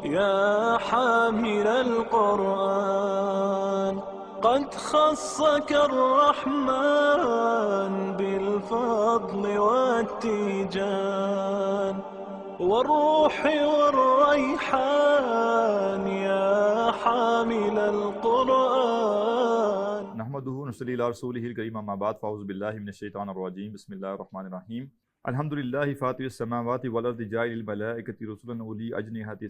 يا حامل القرآن قد خصك الرحمن بالفضل والتيجان والروح والريحان يا حامل القرآن. نحمدہ ونصلی علی رسولہ الکریم، اما بعد، فاعوذ باللہ من الشیطان الرجیم، بسم اللہ الرحمن الرحیم۔ الحمدللہ فاطر السماوات والارض جاعل الملائکۃ رسلا اولی اجنحۃ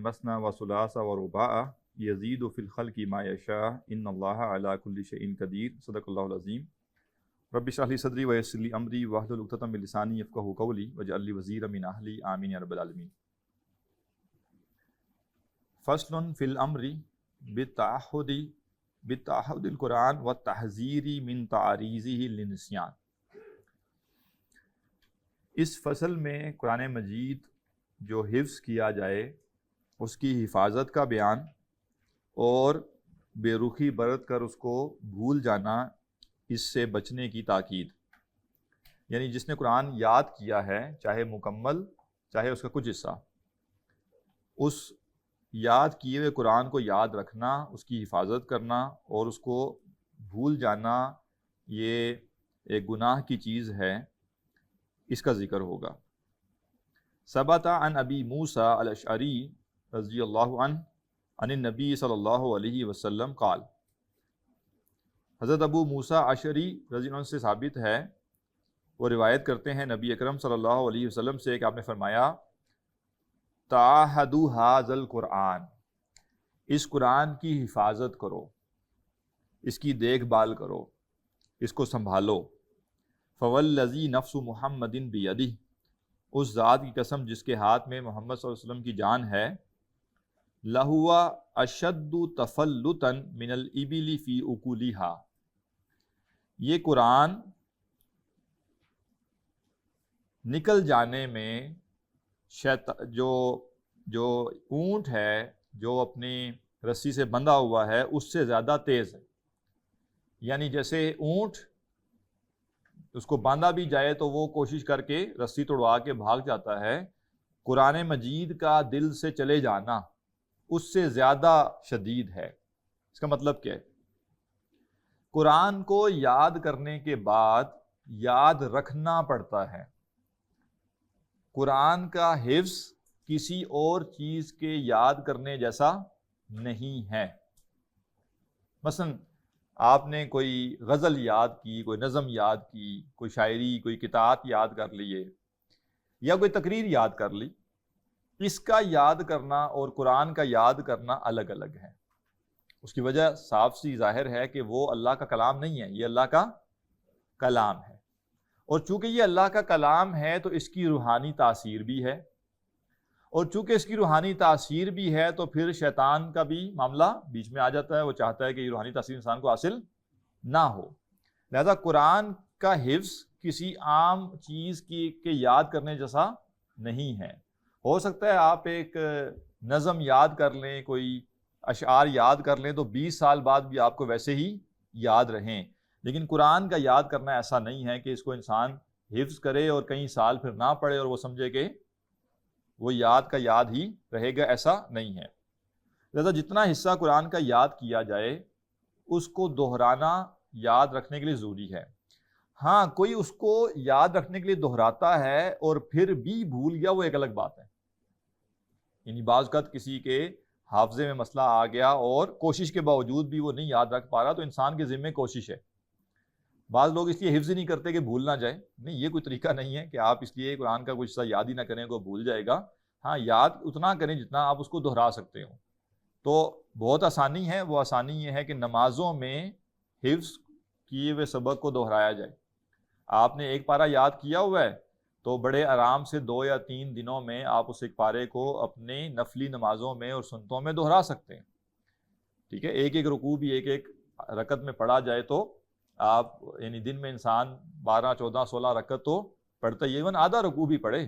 مثنی وثلاث ورباع یزید فی الخلق ما یشاء ان اللہ علی کل شیء قدیر۔ صدق اللہ العظیم۔ رب اشرح لی صدری ویسر لی امری واحلل عقدۃ من لسانی یفقہوا قولی واجعل لی وزیرا من اہلی آمین یا رب العالمین۔ فصل فی الامر بالتعہد القرآن والتحذیر من تعریضہ للنسیان۔ اس فصل میں قرآن مجید جو حفظ کیا جائے اس کی حفاظت کا بیان اور بے رخی برت کر اس کو بھول جانا، اس سے بچنے کی تاکید۔ یعنی جس نے قرآن یاد کیا ہے، چاہے مکمل چاہے اس کا کچھ حصہ، اس یاد کیے ہوئے قرآن کو یاد رکھنا، اس کی حفاظت کرنا اور اس کو بھول جانا، یہ ایک گناہ کی چیز ہے، اس کا ذکر ہوگا۔ ثبت عن ابی موسیٰ الاشعری رضی اللہ عنہ عن النبی صلی اللہ علیہ وسلم قال۔ حضرت ابو موسیٰ اشعری رضی اللہ عنہ سے ثابت ہے، وہ روایت کرتے ہیں نبی اکرم صلی اللہ علیہ وسلم سے کہ آپ نے فرمایا، تعاہدوا ھذا القرآن، اس قرآن کی حفاظت کرو، اس کی دیکھ بھال کرو، اس کو سنبھالو۔ فوالذی نفس محمد بیدہ، اس ذات کی قسم جس کے ہاتھ میں محمد صلی اللہ علیہ وسلم کی جان ہے، لہو اشد تفلتا من الابل فی اکولہا، یہ قرآن نکل جانے میں جو اونٹ ہے جو اپنی رسی سے بندھا ہوا ہے اس سے زیادہ تیز ہے۔ یعنی جیسے اونٹ اس کو باندھا بھی جائے تو وہ کوشش کر کے رسی توڑوا کے بھاگ جاتا ہے، قرآن مجید کا دل سے چلے جانا اس سے زیادہ شدید ہے۔ اس کا مطلب کیا ہے؟ قرآن کو یاد کرنے کے بعد یاد رکھنا پڑتا ہے۔ قرآن کا حفظ کسی اور چیز کے یاد کرنے جیسا نہیں ہے۔ مثلا آپ نے کوئی غزل یاد کی، کوئی نظم یاد کی، کوئی شاعری، کوئی کتاب یاد کر لیے یا کوئی تقریر یاد کر لی، اس کا یاد کرنا اور قرآن کا یاد کرنا الگ الگ ہے۔ اس کی وجہ صاف سی ظاہر ہے کہ وہ اللہ کا کلام نہیں ہے، یہ اللہ کا کلام ہے، اور چونکہ یہ اللہ کا کلام ہے تو اس کی روحانی تاثیر بھی ہے، اور چونکہ اس کی روحانی تاثیر بھی ہے تو پھر شیطان کا بھی معاملہ بیچ میں آ جاتا ہے، وہ چاہتا ہے کہ یہ روحانی تاثیر انسان کو حاصل نہ ہو۔ لہذا قرآن کا حفظ کسی عام چیز کے یاد کرنے جیسا نہیں ہے۔ ہو سکتا ہے آپ ایک نظم یاد کر لیں، کوئی اشعار یاد کر لیں تو 20 سال بعد بھی آپ کو ویسے ہی یاد رہیں، لیکن قرآن کا یاد کرنا ایسا نہیں ہے کہ اس کو انسان حفظ کرے اور کئی سال پھر نہ پڑھے اور وہ سمجھے کہ وہ یاد کا یاد ہی رہے گا، ایسا نہیں ہے۔ لہذا جتنا حصہ قرآن کا یاد کیا جائے اس کو دہرانا یاد رکھنے کے لیے ضروری ہے۔ ہاں، کوئی اس کو یاد رکھنے کے لیے دہراتا ہے اور پھر بھی بھول گیا، وہ ایک الگ بات ہے۔ یعنی بعض اوقات کسی کے حافظے میں مسئلہ آ گیا اور کوشش کے باوجود بھی وہ نہیں یاد رکھ پا رہا، تو انسان کے ذمے کوشش ہے۔ بعض لوگ اس لیے حفظ ہی نہیں کرتے کہ بھول نہ جائے، نہیں، یہ کوئی طریقہ نہیں ہے کہ آپ اس لیے قرآن کا کچھ حصہ یاد ہی نہ کریں کو بھول جائے گا۔ ہاں، یاد اتنا کریں جتنا آپ اس کو دہرا سکتے ہو۔ تو بہت آسانی ہے، وہ آسانی یہ ہے کہ نمازوں میں حفظ کیے ہوئے سبق کو دہرایا جائے۔ آپ نے ایک پارہ یاد کیا ہوا ہے تو بڑے آرام سے 2 یا 3 دنوں میں آپ اس ایک پارے کو اپنے نفلی نمازوں میں اور سنتوں میں دہرا سکتے ہیں۔ ٹھیک ہے، ایک ایک رکوع بھی ایک ایک رکعت میں پڑھا جائے تو آپ، یعنی دن میں انسان 12 14 16 رکعت تو پڑھتا ہی، ایون آدھا رکوع بھی پڑھے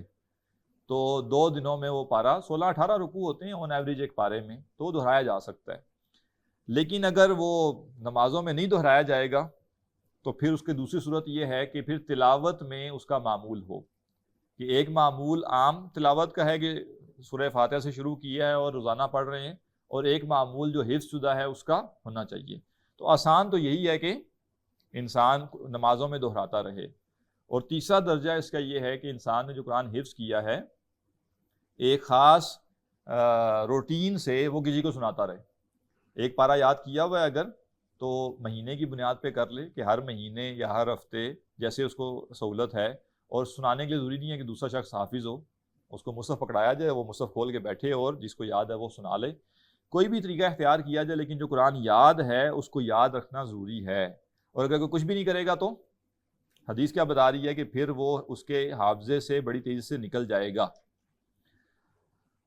تو 2 دنوں میں وہ پارہ 16 18 رکوع ہوتے ہیں آن ایوریج ایک پارے میں، تو دہرایا جا سکتا ہے۔ لیکن اگر وہ نمازوں میں نہیں دہرایا جائے گا تو پھر اس کی دوسری صورت یہ ہے کہ پھر تلاوت میں اس کا معمول ہو، کہ ایک معمول عام تلاوت کا ہے کہ سورہ فاتحہ سے شروع کیا ہے اور روزانہ پڑھ رہے ہیں، اور ایک معمول جو حفظ شدہ ہے اس کا ہونا چاہیے۔ تو آسان تو یہی ہے کہ انسان نمازوں میں دہراتا رہے، اور تیسرا درجہ اس کا یہ ہے کہ انسان نے جو قرآن حفظ کیا ہے ایک خاص روٹین سے وہ کسی کو سناتا رہے۔ ایک پارہ یاد کیا ہوا ہے اگر، تو مہینے کی بنیاد پہ کر لے کہ ہر مہینے یا ہر ہفتے جیسے اس کو سہولت ہے، اور سنانے کے لیے ضروری نہیں ہے کہ دوسرا شخص حافظ ہو، اس کو مصحف پکڑایا جائے، وہ مصحف کھول کے بیٹھے اور جس کو یاد ہے وہ سنا لے، کوئی بھی طریقہ اختیار کیا جائے، لیکن جو قرآن یاد ہے اس کو یاد رکھنا ضروری ہے۔ اور اگر کوئی کچھ بھی نہیں کرے گا تو حدیث کیا بتا رہی ہے کہ پھر وہ اس کے حافظے سے بڑی تیزی سے نکل جائے گا۔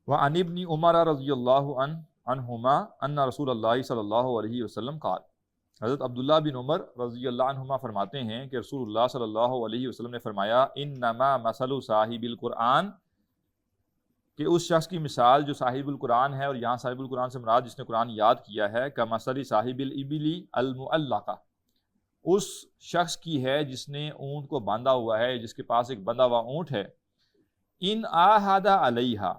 وعن ابن عمر رضی اللہ عنہما ان رسول اللہ صلی اللہ علیہ وسلم قال، حضرت عبداللہ بن عمر رضی اللہ عنہما فرماتے ہیں کہ رسول اللہ صلی اللہ علیہ وسلم نے فرمایا، انما مثل صاحب القرآن، کہ اس شخص کی مثال جو صاحب القرآن ہے، اور یہاں صاحب القرآن سے مراد جس نے قرآن یاد کیا ہے، کمثل صاحب الابل المعلقہ، اس شخص کی ہے جس نے اونٹ کو باندھا ہوا ہے، جس کے پاس ایک بندھا ہوا اونٹ ہے، ان آہد علیہا،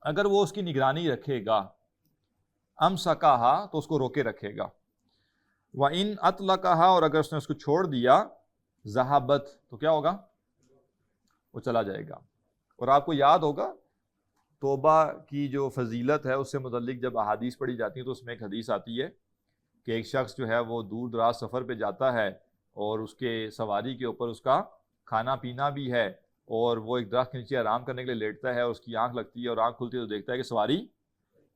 اگر وہ اس کی نگرانی رکھے گا، امسکہا تو اس کو روکے رکھے گا، وَإِنْ أَطْلَقَهَا، اور اگر اس نے اس کو چھوڑ دیا، ذہبت تو کیا ہوگا، وہ چلا جائے گا۔ اور آپ کو یاد ہوگا توبہ کی جو فضیلت ہے اس سے متعلق جب احادیث پڑھی جاتی ہیں تو اس میں ایک حدیث آتی ہے کہ ایک شخص جو ہے وہ دور دراز سفر پہ جاتا ہے، اور اس کے سواری کے اوپر اس کا کھانا پینا بھی ہے، اور وہ ایک درخت کے نیچے آرام کرنے کے لیے لیٹتا ہے، اور اس کی آنکھ لگتی ہے اور آنکھ کھلتی ہے تو دیکھتا ہے کہ سواری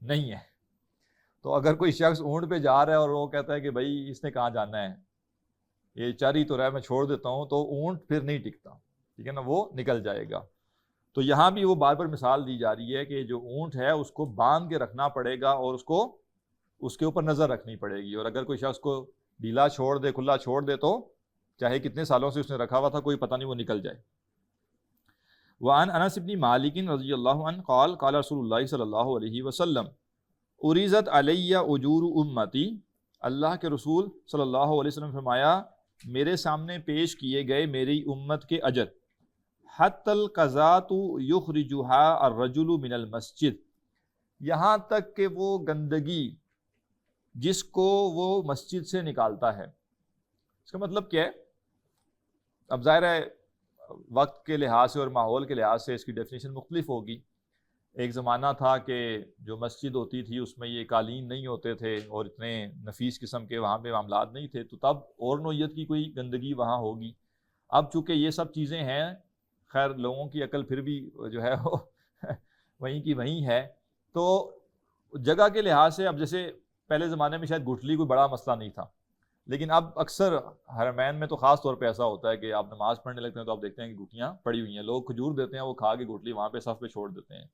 نہیں ہے۔ تو اگر کوئی شخص اونٹ پہ جا رہا ہے اور وہ کہتا ہے کہ بھائی اس نے کہاں جانا ہے، یہ چر ہی تو رہا ہے، میں چھوڑ دیتا ہوں، تو اونٹ پھر نہیں ٹکتا، ٹھیک ہے نا، وہ نکل جائے گا۔ تو یہاں بھی وہ بار بار مثال دی جا رہی ہے کہ جو اونٹ ہے اس کو باندھ کے رکھنا پڑے گا، اور اس کو اس کے اوپر نظر رکھنی پڑے گی، اور اگر کوئی شخص کو ڈھیلا چھوڑ دے، کھلا چھوڑ دے، تو چاہے کتنے سالوں سے اس نے رکھا ہوا تھا کوئی پتہ نہیں وہ نکل جائے۔ وعن انس بن مالک رضی اللہ عنہ قال قال رسول اللہ صلی اللہ علیہ وسلم، اریزت علی اجور امتی، اللہ کے رسول صلی اللہ علیہ وسلم فرمایا میرے سامنے پیش کیے گئے میری امت کے اجر، حتی القذات یخرجها الرجل من المسجد، یہاں تک کہ وہ گندگی جس کو وہ مسجد سے نکالتا ہے۔ اس کا مطلب کیا ہے؟ اب ظاہر ہے وقت کے لحاظ سے اور ماحول کے لحاظ سے اس کی ڈیفینیشن مختلف ہوگی۔ ایک زمانہ تھا کہ جو مسجد ہوتی تھی اس میں یہ قالین نہیں ہوتے تھے اور اتنے نفیس قسم کے وہاں پہ معاملات نہیں تھے، تو تب اور نوعیت کی کوئی گندگی وہاں ہوگی۔ اب چونکہ یہ سب چیزیں ہیں، خیر لوگوں کی عقل پھر بھی جو ہے وہ وہیں کی وہیں ہے، تو جگہ کے لحاظ سے اب جیسے پہلے زمانے میں شاید گٹھلی کوئی بڑا مسئلہ نہیں تھا، لیکن اب اکثر حرمین میں تو خاص طور پہ ایسا ہوتا ہے کہ آپ نماز پڑھنے لگتے ہیں تو آپ دیکھتے ہیں کہ گٹھلیاں پڑی ہوئی ہیں، لوگ کھجور دیتے ہیں، وہ کھا کے گٹھلی وہاں پہ صف پہ چھوڑ دیتے ہیں۔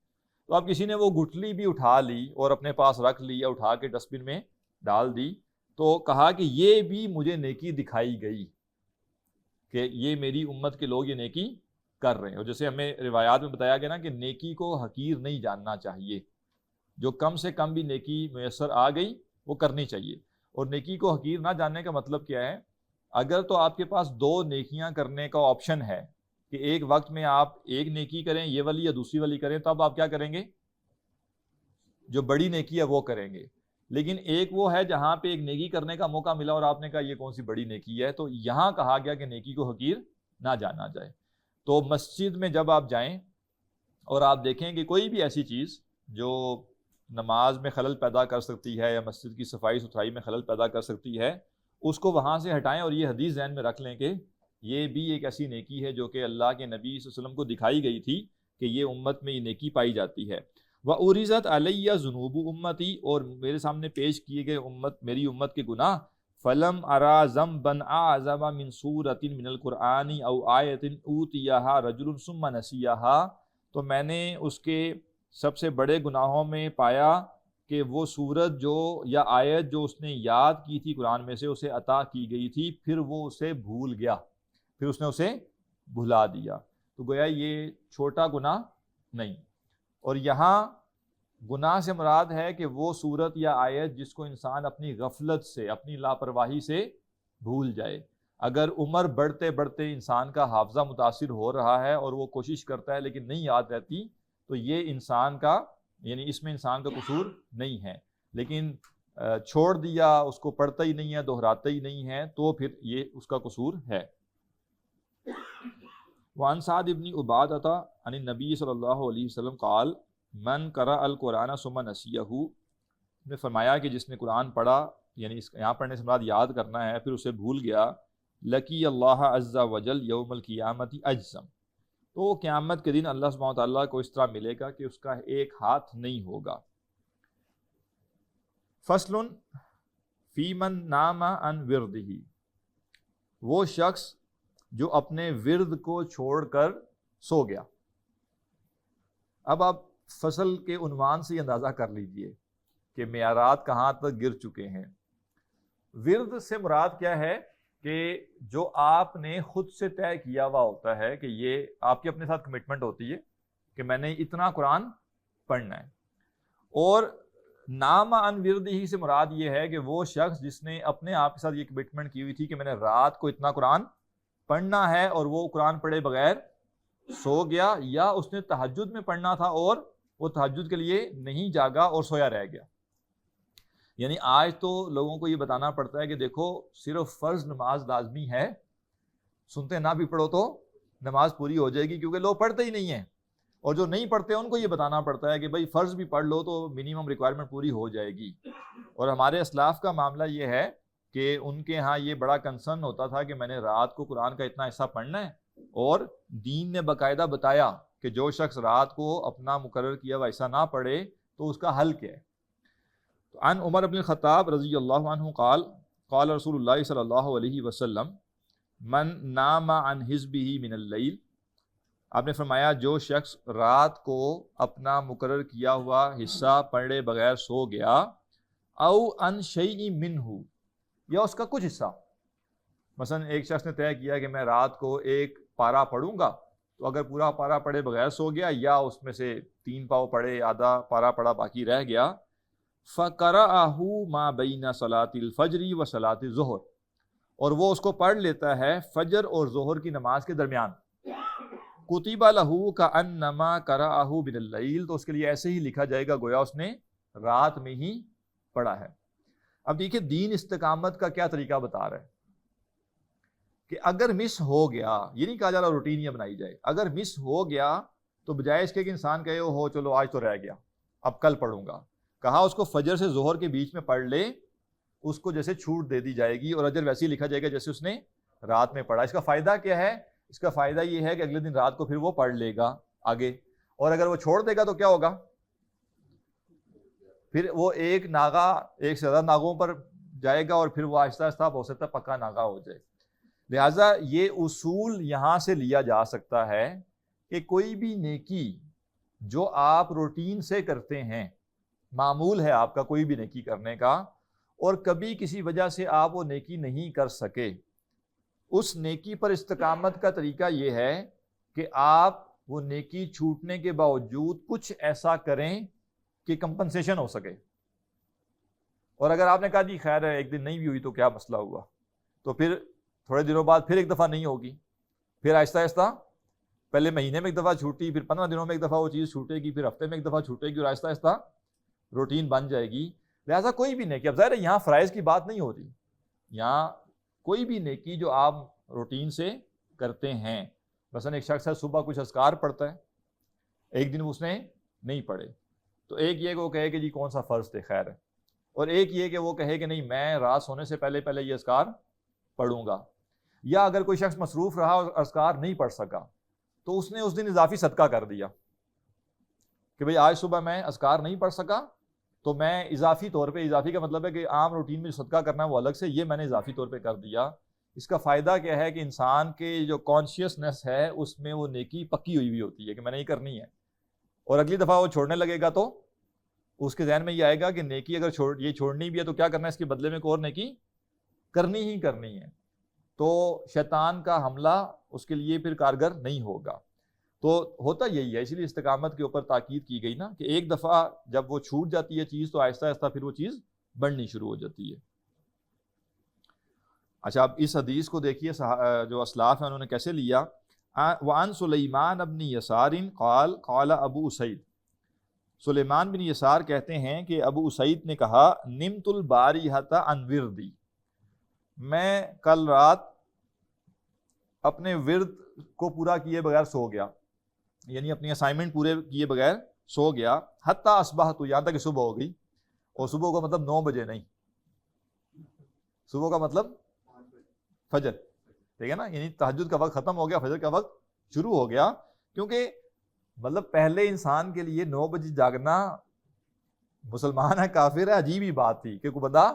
تو اب کسی نے وہ گٹھلی بھی اٹھا لی اور اپنے پاس رکھ لی یا اٹھا کے ڈسٹ بن میں ڈال دی، تو کہا کہ یہ بھی مجھے نیکی دکھائی گئی کہ یہ میری امت کے لوگ یہ نیکی کر رہے ہیں۔ اور جیسے ہمیں روایات میں بتایا گیا نا کہ نیکی کو حقیر نہیں جاننا چاہیے، جو کم سے کم بھی نیکی میسر آ گئی وہ کرنی چاہیے۔ اور نیکی کو حقیر نہ جاننے کا مطلب کیا ہے؟ اگر تو آپ کے پاس دو نیکیاں کرنے کا آپشن ہے کہ ایک وقت میں آپ ایک نیکی کریں، یہ والی یا دوسری والی کریں، تب آپ کیا کریں گے؟ جو بڑی نیکی ہے وہ کریں گے۔ لیکن ایک وہ ہے جہاں پہ ایک نیکی کرنے کا موقع ملا اور آپ نے کہا یہ کون سی بڑی نیکی ہے، تو یہاں کہا گیا کہ نیکی کو حقیر نہ جانا جائے۔ تو مسجد میں جب آپ جائیں اور آپ دیکھیں کہ کوئی بھی ایسی چیز جو نماز میں خلل پیدا کر سکتی ہے یا مسجد کی صفائی ستھرائی میں خلل پیدا کر سکتی ہے، اس کو وہاں سے ہٹائیں، اور یہ حدیث ذہن میں رکھ لیں کہ یہ بھی ایک ایسی نیکی ہے جو کہ اللہ کے نبی صلی اللہ علیہ وسلم کو دکھائی گئی تھی کہ یہ امت میں یہ نیکی پائی جاتی ہے۔ وَأُرِزَتْ عَلَيَّ ذُنُوبُ أُمَّتِي، اور میرے سامنے پیش کیے گئے میری امت کے گناہ، فَلَمْ أَرَى ذَنْبًا أَعْظَمَ مِنْ سُورَةٍ مِنَ الْقُرْآنِ أَوْ آيَةٍ أُوتِيَهَا رَجُلٌ ثُمَّ نَسِيَهَا، تو میں نے اس کے سب سے بڑے گناہوں میں پایا کہ وہ سورت جو یا آیت جو اس نے یاد کی تھی قرآن میں سے اسے عطا کی گئی تھی، پھر وہ اسے بھول گیا، پھر اس نے اسے بھلا دیا۔ تو گویا یہ چھوٹا گناہ نہیں۔ اور یہاں گناہ سے مراد ہے کہ وہ سورت یا آیت جس کو انسان اپنی غفلت سے، اپنی لاپرواہی سے بھول جائے۔ اگر عمر بڑھتے بڑھتے انسان کا حافظہ متاثر ہو رہا ہے اور وہ کوشش کرتا ہے لیکن نہیں یاد رہتی، تو یہ انسان کا یعنی اس میں انسان کا قصور نہیں ہے، لیکن چھوڑ دیا، اس کو پڑھتا ہی نہیں ہے، دہراتا ہی نہیں ہے، تو پھر یہ اس کا قصور ہے۔ وعن سعد بن عبادہ عن النبی صلی اللہ علیہ وسلم قال من قرأ القرآن ثم نسیہ، نے فرمایا کہ جس نے قرآن پڑھا، یعنی یہاں پڑھنے سے مراد یاد کرنا ہے، پھر اسے بھول گیا، لقی اللہ عز وجل یوم القیامت اجزم، تو قیامت کے دن اللہ سبحانہ وتعالیٰ کو اس طرح ملے گا کہ اس کا ایک ہاتھ نہیں ہوگا۔ فصل فی من نام عن وردہ، وہ شخص جو اپنے ورد کو چھوڑ کر سو گیا۔ اب آپ فصل کے عنوان سے اندازہ کر لیجئے کہ معیارات کہاں تک گر چکے ہیں۔ ورد سے مراد کیا ہے کہ جو آپ نے خود سے طے کیا ہوا ہوتا ہے کہ یہ آپ کی اپنے ساتھ کمٹمنٹ ہوتی ہے کہ میں نے اتنا قرآن پڑھنا ہے، اور نام عن وردہ سے مراد یہ ہے کہ وہ شخص جس نے اپنے آپ کے ساتھ یہ کمٹمنٹ کی ہوئی تھی کہ میں نے رات کو اتنا قرآن پڑھنا ہے، اور وہ قرآن پڑھے بغیر سو گیا، یا اس نے تہجد میں پڑھنا تھا اور وہ تہجد کے لیے نہیں جاگا اور سویا رہ گیا۔ یعنی آج تو لوگوں کو یہ بتانا پڑتا ہے کہ دیکھو صرف فرض نماز لازمی ہے، سنتے نہ بھی پڑھو تو نماز پوری ہو جائے گی، کیونکہ لوگ پڑھتے ہی نہیں ہیں، اور جو نہیں پڑھتے ان کو یہ بتانا پڑتا ہے کہ بھائی فرض بھی پڑھ لو تو منیمم ریکوائرمنٹ پوری ہو جائے گی۔ اور ہمارے اسلاف کا معاملہ یہ ہے کہ ان کے ہاں یہ بڑا کنسرن ہوتا تھا کہ میں نے رات کو قرآن کا اتنا حصہ پڑھنا ہے، اور دین نے باقاعدہ بتایا کہ جو شخص رات کو اپنا مقرر کیا ہوا حصہ نہ پڑھے تو اس کا حل کیا ہے۔ تو عن عمر بن الخطاب رضی اللہ عنہ قال قال رسول اللہ صلی اللہ علیہ وسلم من نام عن حزبہ من اللیل، آپ نے فرمایا جو شخص رات کو اپنا مقرر کیا ہوا حصہ پڑھے بغیر سو گیا، او ان شیء منہ، یا اس کا کچھ حصہ، مثلا ایک شخص نے طے کیا کہ میں رات کو ایک پارا پڑھوں گا، تو اگر پورا پارا پڑھے بغیر سو گیا، یا اس میں سے 3 پاؤ پڑھے، آدھا پارا پڑھا باقی رہ گیا، فَقَرَأَهُ مَا بَيْنَ صَلَاةِ الْفَجْرِ وَصَلَاةِ الظُّهْرِ، اور وہ اس کو پڑھ لیتا ہے فجر اور ظہر کی نماز کے درمیان، كُتِبَ لَهُ كَأَنَّمَا قَرَأَهُ مِنَ اللَّيْلِ، تو اس کے لیے ایسے ہی لکھا جائے گا گویا اس نے رات میں ہی پڑھا ہے۔ اب دیکھیں دین استقامت کا کیا طریقہ بتا رہا ہے کہ اگر مس ہو گیا، یہ نہیں کہا جا رہا روٹین یہ بنائی جائے، اگر مس ہو گیا تو بجائے اس کے کہ انسان کہے ہو چلو آج تو رہ گیا اب کل پڑھوں گا، کہا اس کو فجر سے ظہر کے بیچ میں پڑھ لے، اس کو جیسے چھوٹ دے دی جائے گی، اور اجر ویسے ہی لکھا جائے گا جیسے اس نے رات میں پڑھا۔ اس کا فائدہ کیا ہے؟ اس کا فائدہ یہ ہے کہ اگلے دن رات کو پھر وہ پڑھ لے گا آگے، اور اگر وہ چھوڑ دے گا تو کیا ہوگا؟ پھر وہ ایک ناغا ایک سے زیادہ ناغوں پر جائے گا، اور پھر وہ آہستہ آہستہ ہو سکتا ہے پکا ناغا ہو جائے۔ لہٰذا یہ اصول یہاں سے لیا جا سکتا ہے کہ کوئی بھی نیکی جو آپ روٹین سے کرتے ہیں، معمول ہے آپ کا کوئی بھی نیکی کرنے کا، اور کبھی کسی وجہ سے آپ وہ نیکی نہیں کر سکے، اس نیکی پر استقامت کا طریقہ یہ ہے کہ آپ وہ نیکی چھوٹنے کے باوجود کچھ ایسا کریں کہ کمپنسیشن ہو سکے۔ اور اگر آپ نے کہا جی خیر ہے ایک دن نہیں بھی ہوئی تو کیا مسئلہ ہوا، تو پھر تھوڑے دنوں بعد پھر ایک دفعہ نہیں ہوگی، پھر آہستہ آہستہ پہلے مہینے میں ایک دفعہ چھوٹی، پھر 15 دنوں میں ایک دفعہ وہ چیز چھوٹے گی، پھر ہفتے میں ایک دفعہ چھوٹے گی، اور آہستہ آہستہ روٹین بن جائے گی۔ لہٰذا کوئی بھی نیکی، اب ظاہر ہے یہاں فرائض کی بات نہیں ہوتی، یہاں کوئی بھی نیکی جو آپ روٹین سے کرتے ہیں، مثلا ایک شخص ہے صبح کچھ اذکار پڑھتا ہے، ایک دن اس نے نہیں پڑھے، تو ایک یہ کہ وہ کہے کہ جی کون سا فرض تھے خیر ہے، اور ایک یہ کہ وہ کہے کہ نہیں میں رات سونے سے پہلے پہلے یہ اذکار پڑھوں گا۔ یا اگر کوئی شخص مصروف رہا اور اذکار نہیں پڑھ سکا تو اس نے اس دن اضافی صدقہ کر دیا کہ بھئی آج صبح میں اذکار نہیں پڑھ سکا تو میں اضافی طور پہ، اضافی کا مطلب ہے کہ عام روٹین میں جو صدقہ کرنا ہے وہ الگ سے، یہ میں نے اضافی طور پہ کر دیا۔ اس کا فائدہ کیا ہے کہ انسان کے جو کانشیسنس ہے اس میں وہ نیکی پکی ہوئی ہوتی ہے کہ میں نے یہ کرنی ہے، اور اگلی دفعہ وہ چھوڑنے لگے گا تو اس کے ذہن میں یہ آئے گا کہ نیکی اگر یہ چھوڑنی بھی ہے تو کیا کرنا ہے، اس کے بدلے میں کوئی اور نیکی کرنی ہی کرنی ہے، تو شیطان کا حملہ اس کے لیے پھر کارگر نہیں ہوگا۔ تو ہوتا یہی ہے، اسی لیے استقامت کے اوپر تاکید کی گئی نا کہ ایک دفعہ جب وہ چھوٹ جاتی ہے چیز تو آہستہ آہستہ پھر وہ چیز بڑھنی شروع ہو جاتی ہے۔ اچھا اب اس حدیث کو دیکھیے جو اسلاف ہیں انہوں نے کیسے لیا۔ وعن سلیمان بن یسار قال قال ابو اسید، سلیمان بن یسار کہتے ہیں کہ ابو اسید نے کہا نمت البارحۃ عن وردی، میں کل رات اپنے ورد کو پورا کیے بغیر سو گیا، یعنی اپنی اسائنمنٹ پورے کیے بغیر سو گیا، حتی اصبحت، یہاں تک کہ صبح ہو گئی، اور صبح کا مطلب 9 بجے نہیں، صبح کا مطلب فجر، ٹھیک ہے نا، یعنی تہجد کا وقت ختم ہو گیا، فجر کا وقت شروع ہو گیا، کیونکہ مطلب پہلے انسان کے لیے 9 بجے جاگنا، مسلمان ہے کافر ہے، عجیب ہی بات تھی کہ کوئی بندہ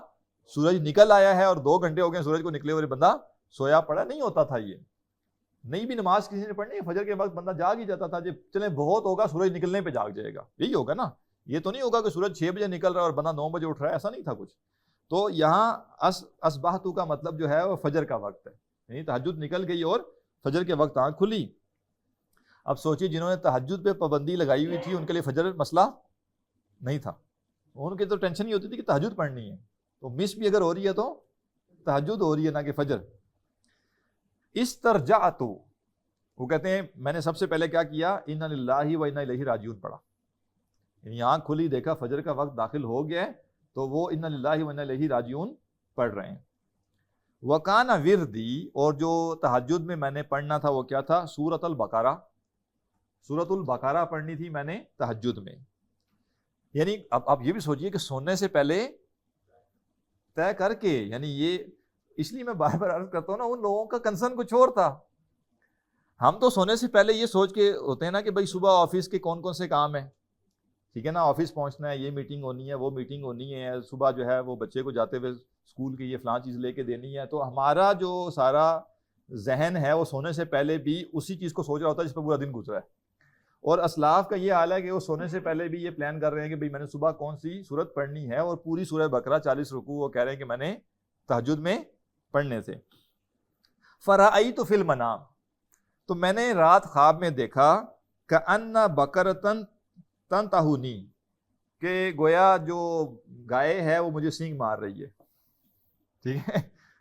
سورج نکل آیا ہے اور 2 گھنٹے ہو گئے سورج کو نکلے ہوئے، بندہ سویا پڑا نہیں ہوتا تھا، یہ نہیں بھی نماز کسی نے پڑھنی، فجر کے وقت بندہ جاگ ہی جاتا تھا، جب چلیں بہت ہوگا سورج نکلنے پہ جاگ جائے گا، یہی ہوگا نا، یہ تو نہیں ہوگا کہ سورج 6 بجے نکل رہا ہے اور بندہ 9 بجے اٹھ رہا ہے، ایسا نہیں تھا کچھ۔ تو یہاں اصبحت کا مطلب جو ہے وہ فجر کا وقت ہے، یعنی تہجد نکل گئی اور فجر کے وقت آنکھ کھلی۔ اب سوچیے جنہوں نے تہجد پہ پابندی لگائی ہوئی تھی ان کے لیے فجر مسئلہ نہیں تھا، ان کی تو ٹینشن ہی ہوتی تھی کہ تہجد پڑھنی ہے، تو مس بھی اگر ہو رہی ہے تو تہجد ہو رہی ہے نہ کہ فجر۔ استرجعت، وہ کہتے ہیں میں نے سب سے پہلے کیا کیا، انا للہ و انا الیہ راجعون پڑھا، یعنی آنکھ کھلی دیکھا فجر کا وقت داخل ہو گیا ہے تو وہ انا للہ و انا الیہ راجعون پڑھ رہے ہیں۔ وکان وردی، اور جو تہجد میں نے پڑھنا تھا وہ کیا تھا، سورۃ البقرہ، سورۃ البقرہ پڑھنی تھی میں نے تہجد میں، یعنی اب آپ یہ بھی سوچئے کہ سونے سے پہلے طے کر کے، یعنی یہ اس لیے میں بار بار عرض کرتا ہوں نا، ان لوگوں کا کنسرن کچھ اور تھا، ہم تو سونے سے پہلے یہ سوچ کے ہوتے ہیں نا کہ بھائی صبح آفس کے کون کون سے کام ہیں، ٹھیک ہے نا، آفس پہنچنا ہے، یہ میٹنگ ہونی ہے، وہ میٹنگ ہونی ہے، صبح جو ہے وہ بچے کو جاتے ہوئے اسکول کی یہ فلاں چیز لے کے دینی ہے، تو ہمارا جو سارا ذہن ہے وہ سونے سے پہلے بھی اسی چیز کو سوچ رہا ہوتا ہے جس پہ پورا دن گزرا ہے، اور اسلاف کا یہ حال ہے کہ وہ سونے سے پہلے بھی یہ پلان کر رہے ہیں کہ بھئی میں نے صبح کون سی سورت پڑھنی ہے، اور پوری سورہ بقرہ 40 رکوع وہ کہہ رہے ہیں کہ میں نے تہجد میں پڑھنے تھے۔ فرأیت فی المنام، تو میں نے رات خواب میں دیکھا کأن بقرۃ تنتہنی، کہ گویا جو گائے ہے وہ مجھے سینگ مار رہی ہے، ٹھیک ہے،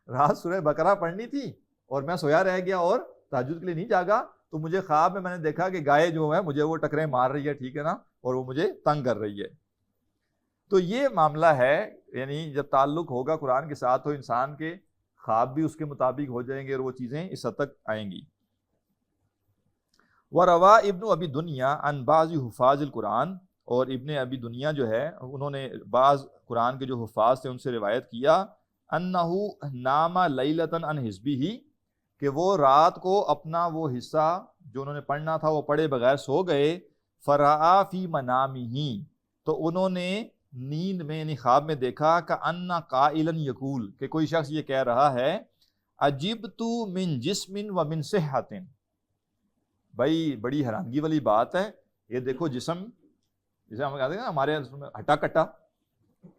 رات سورہ بقرہ پڑھنی تھی اور میں سویا رہ گیا اور تہجد کے لیے نہیں جاگا، تو مجھے خواب میں نے دیکھا کہ گائے جو ہے مجھے وہ ٹکریں مار رہی ہے، ٹھیک ہے نا، اور وہ مجھے تنگ کر رہی ہے۔ تو یہ معاملہ ہے، یعنی جب تعلق ہوگا قرآن کے ساتھ تو انسان کے خواب بھی اس کے مطابق ہو جائیں گے اور وہ چیزیں اس حد تک آئیں گی۔ وَرَوَا ابن ابی دنیا عن بعض حفاظ القرآن، اور ابن ابی دنیا جو ہے انہوں نے بعض قرآن کے جو حفاظ تھے ان سے روایت کیا، انہ نام لیلۃ عن حزبہ، کہ وہ رات کو اپنا وہ حصہ جو انہوں نے پڑھنا تھا وہ پڑھے بغیر سو گئے، فرآ فی منامہ، تو انہوں نے نیند میں یعنی خواب میں دیکھا کأن قائلا یقول، کہ کوئی شخص یہ کہہ رہا ہے عجبت من جسم و من صحت، بھائی بڑی حیرانگی والی بات ہے، یہ دیکھو جسم، جسے ہم کہتے ہیں نا ہمارے ہٹا کٹا،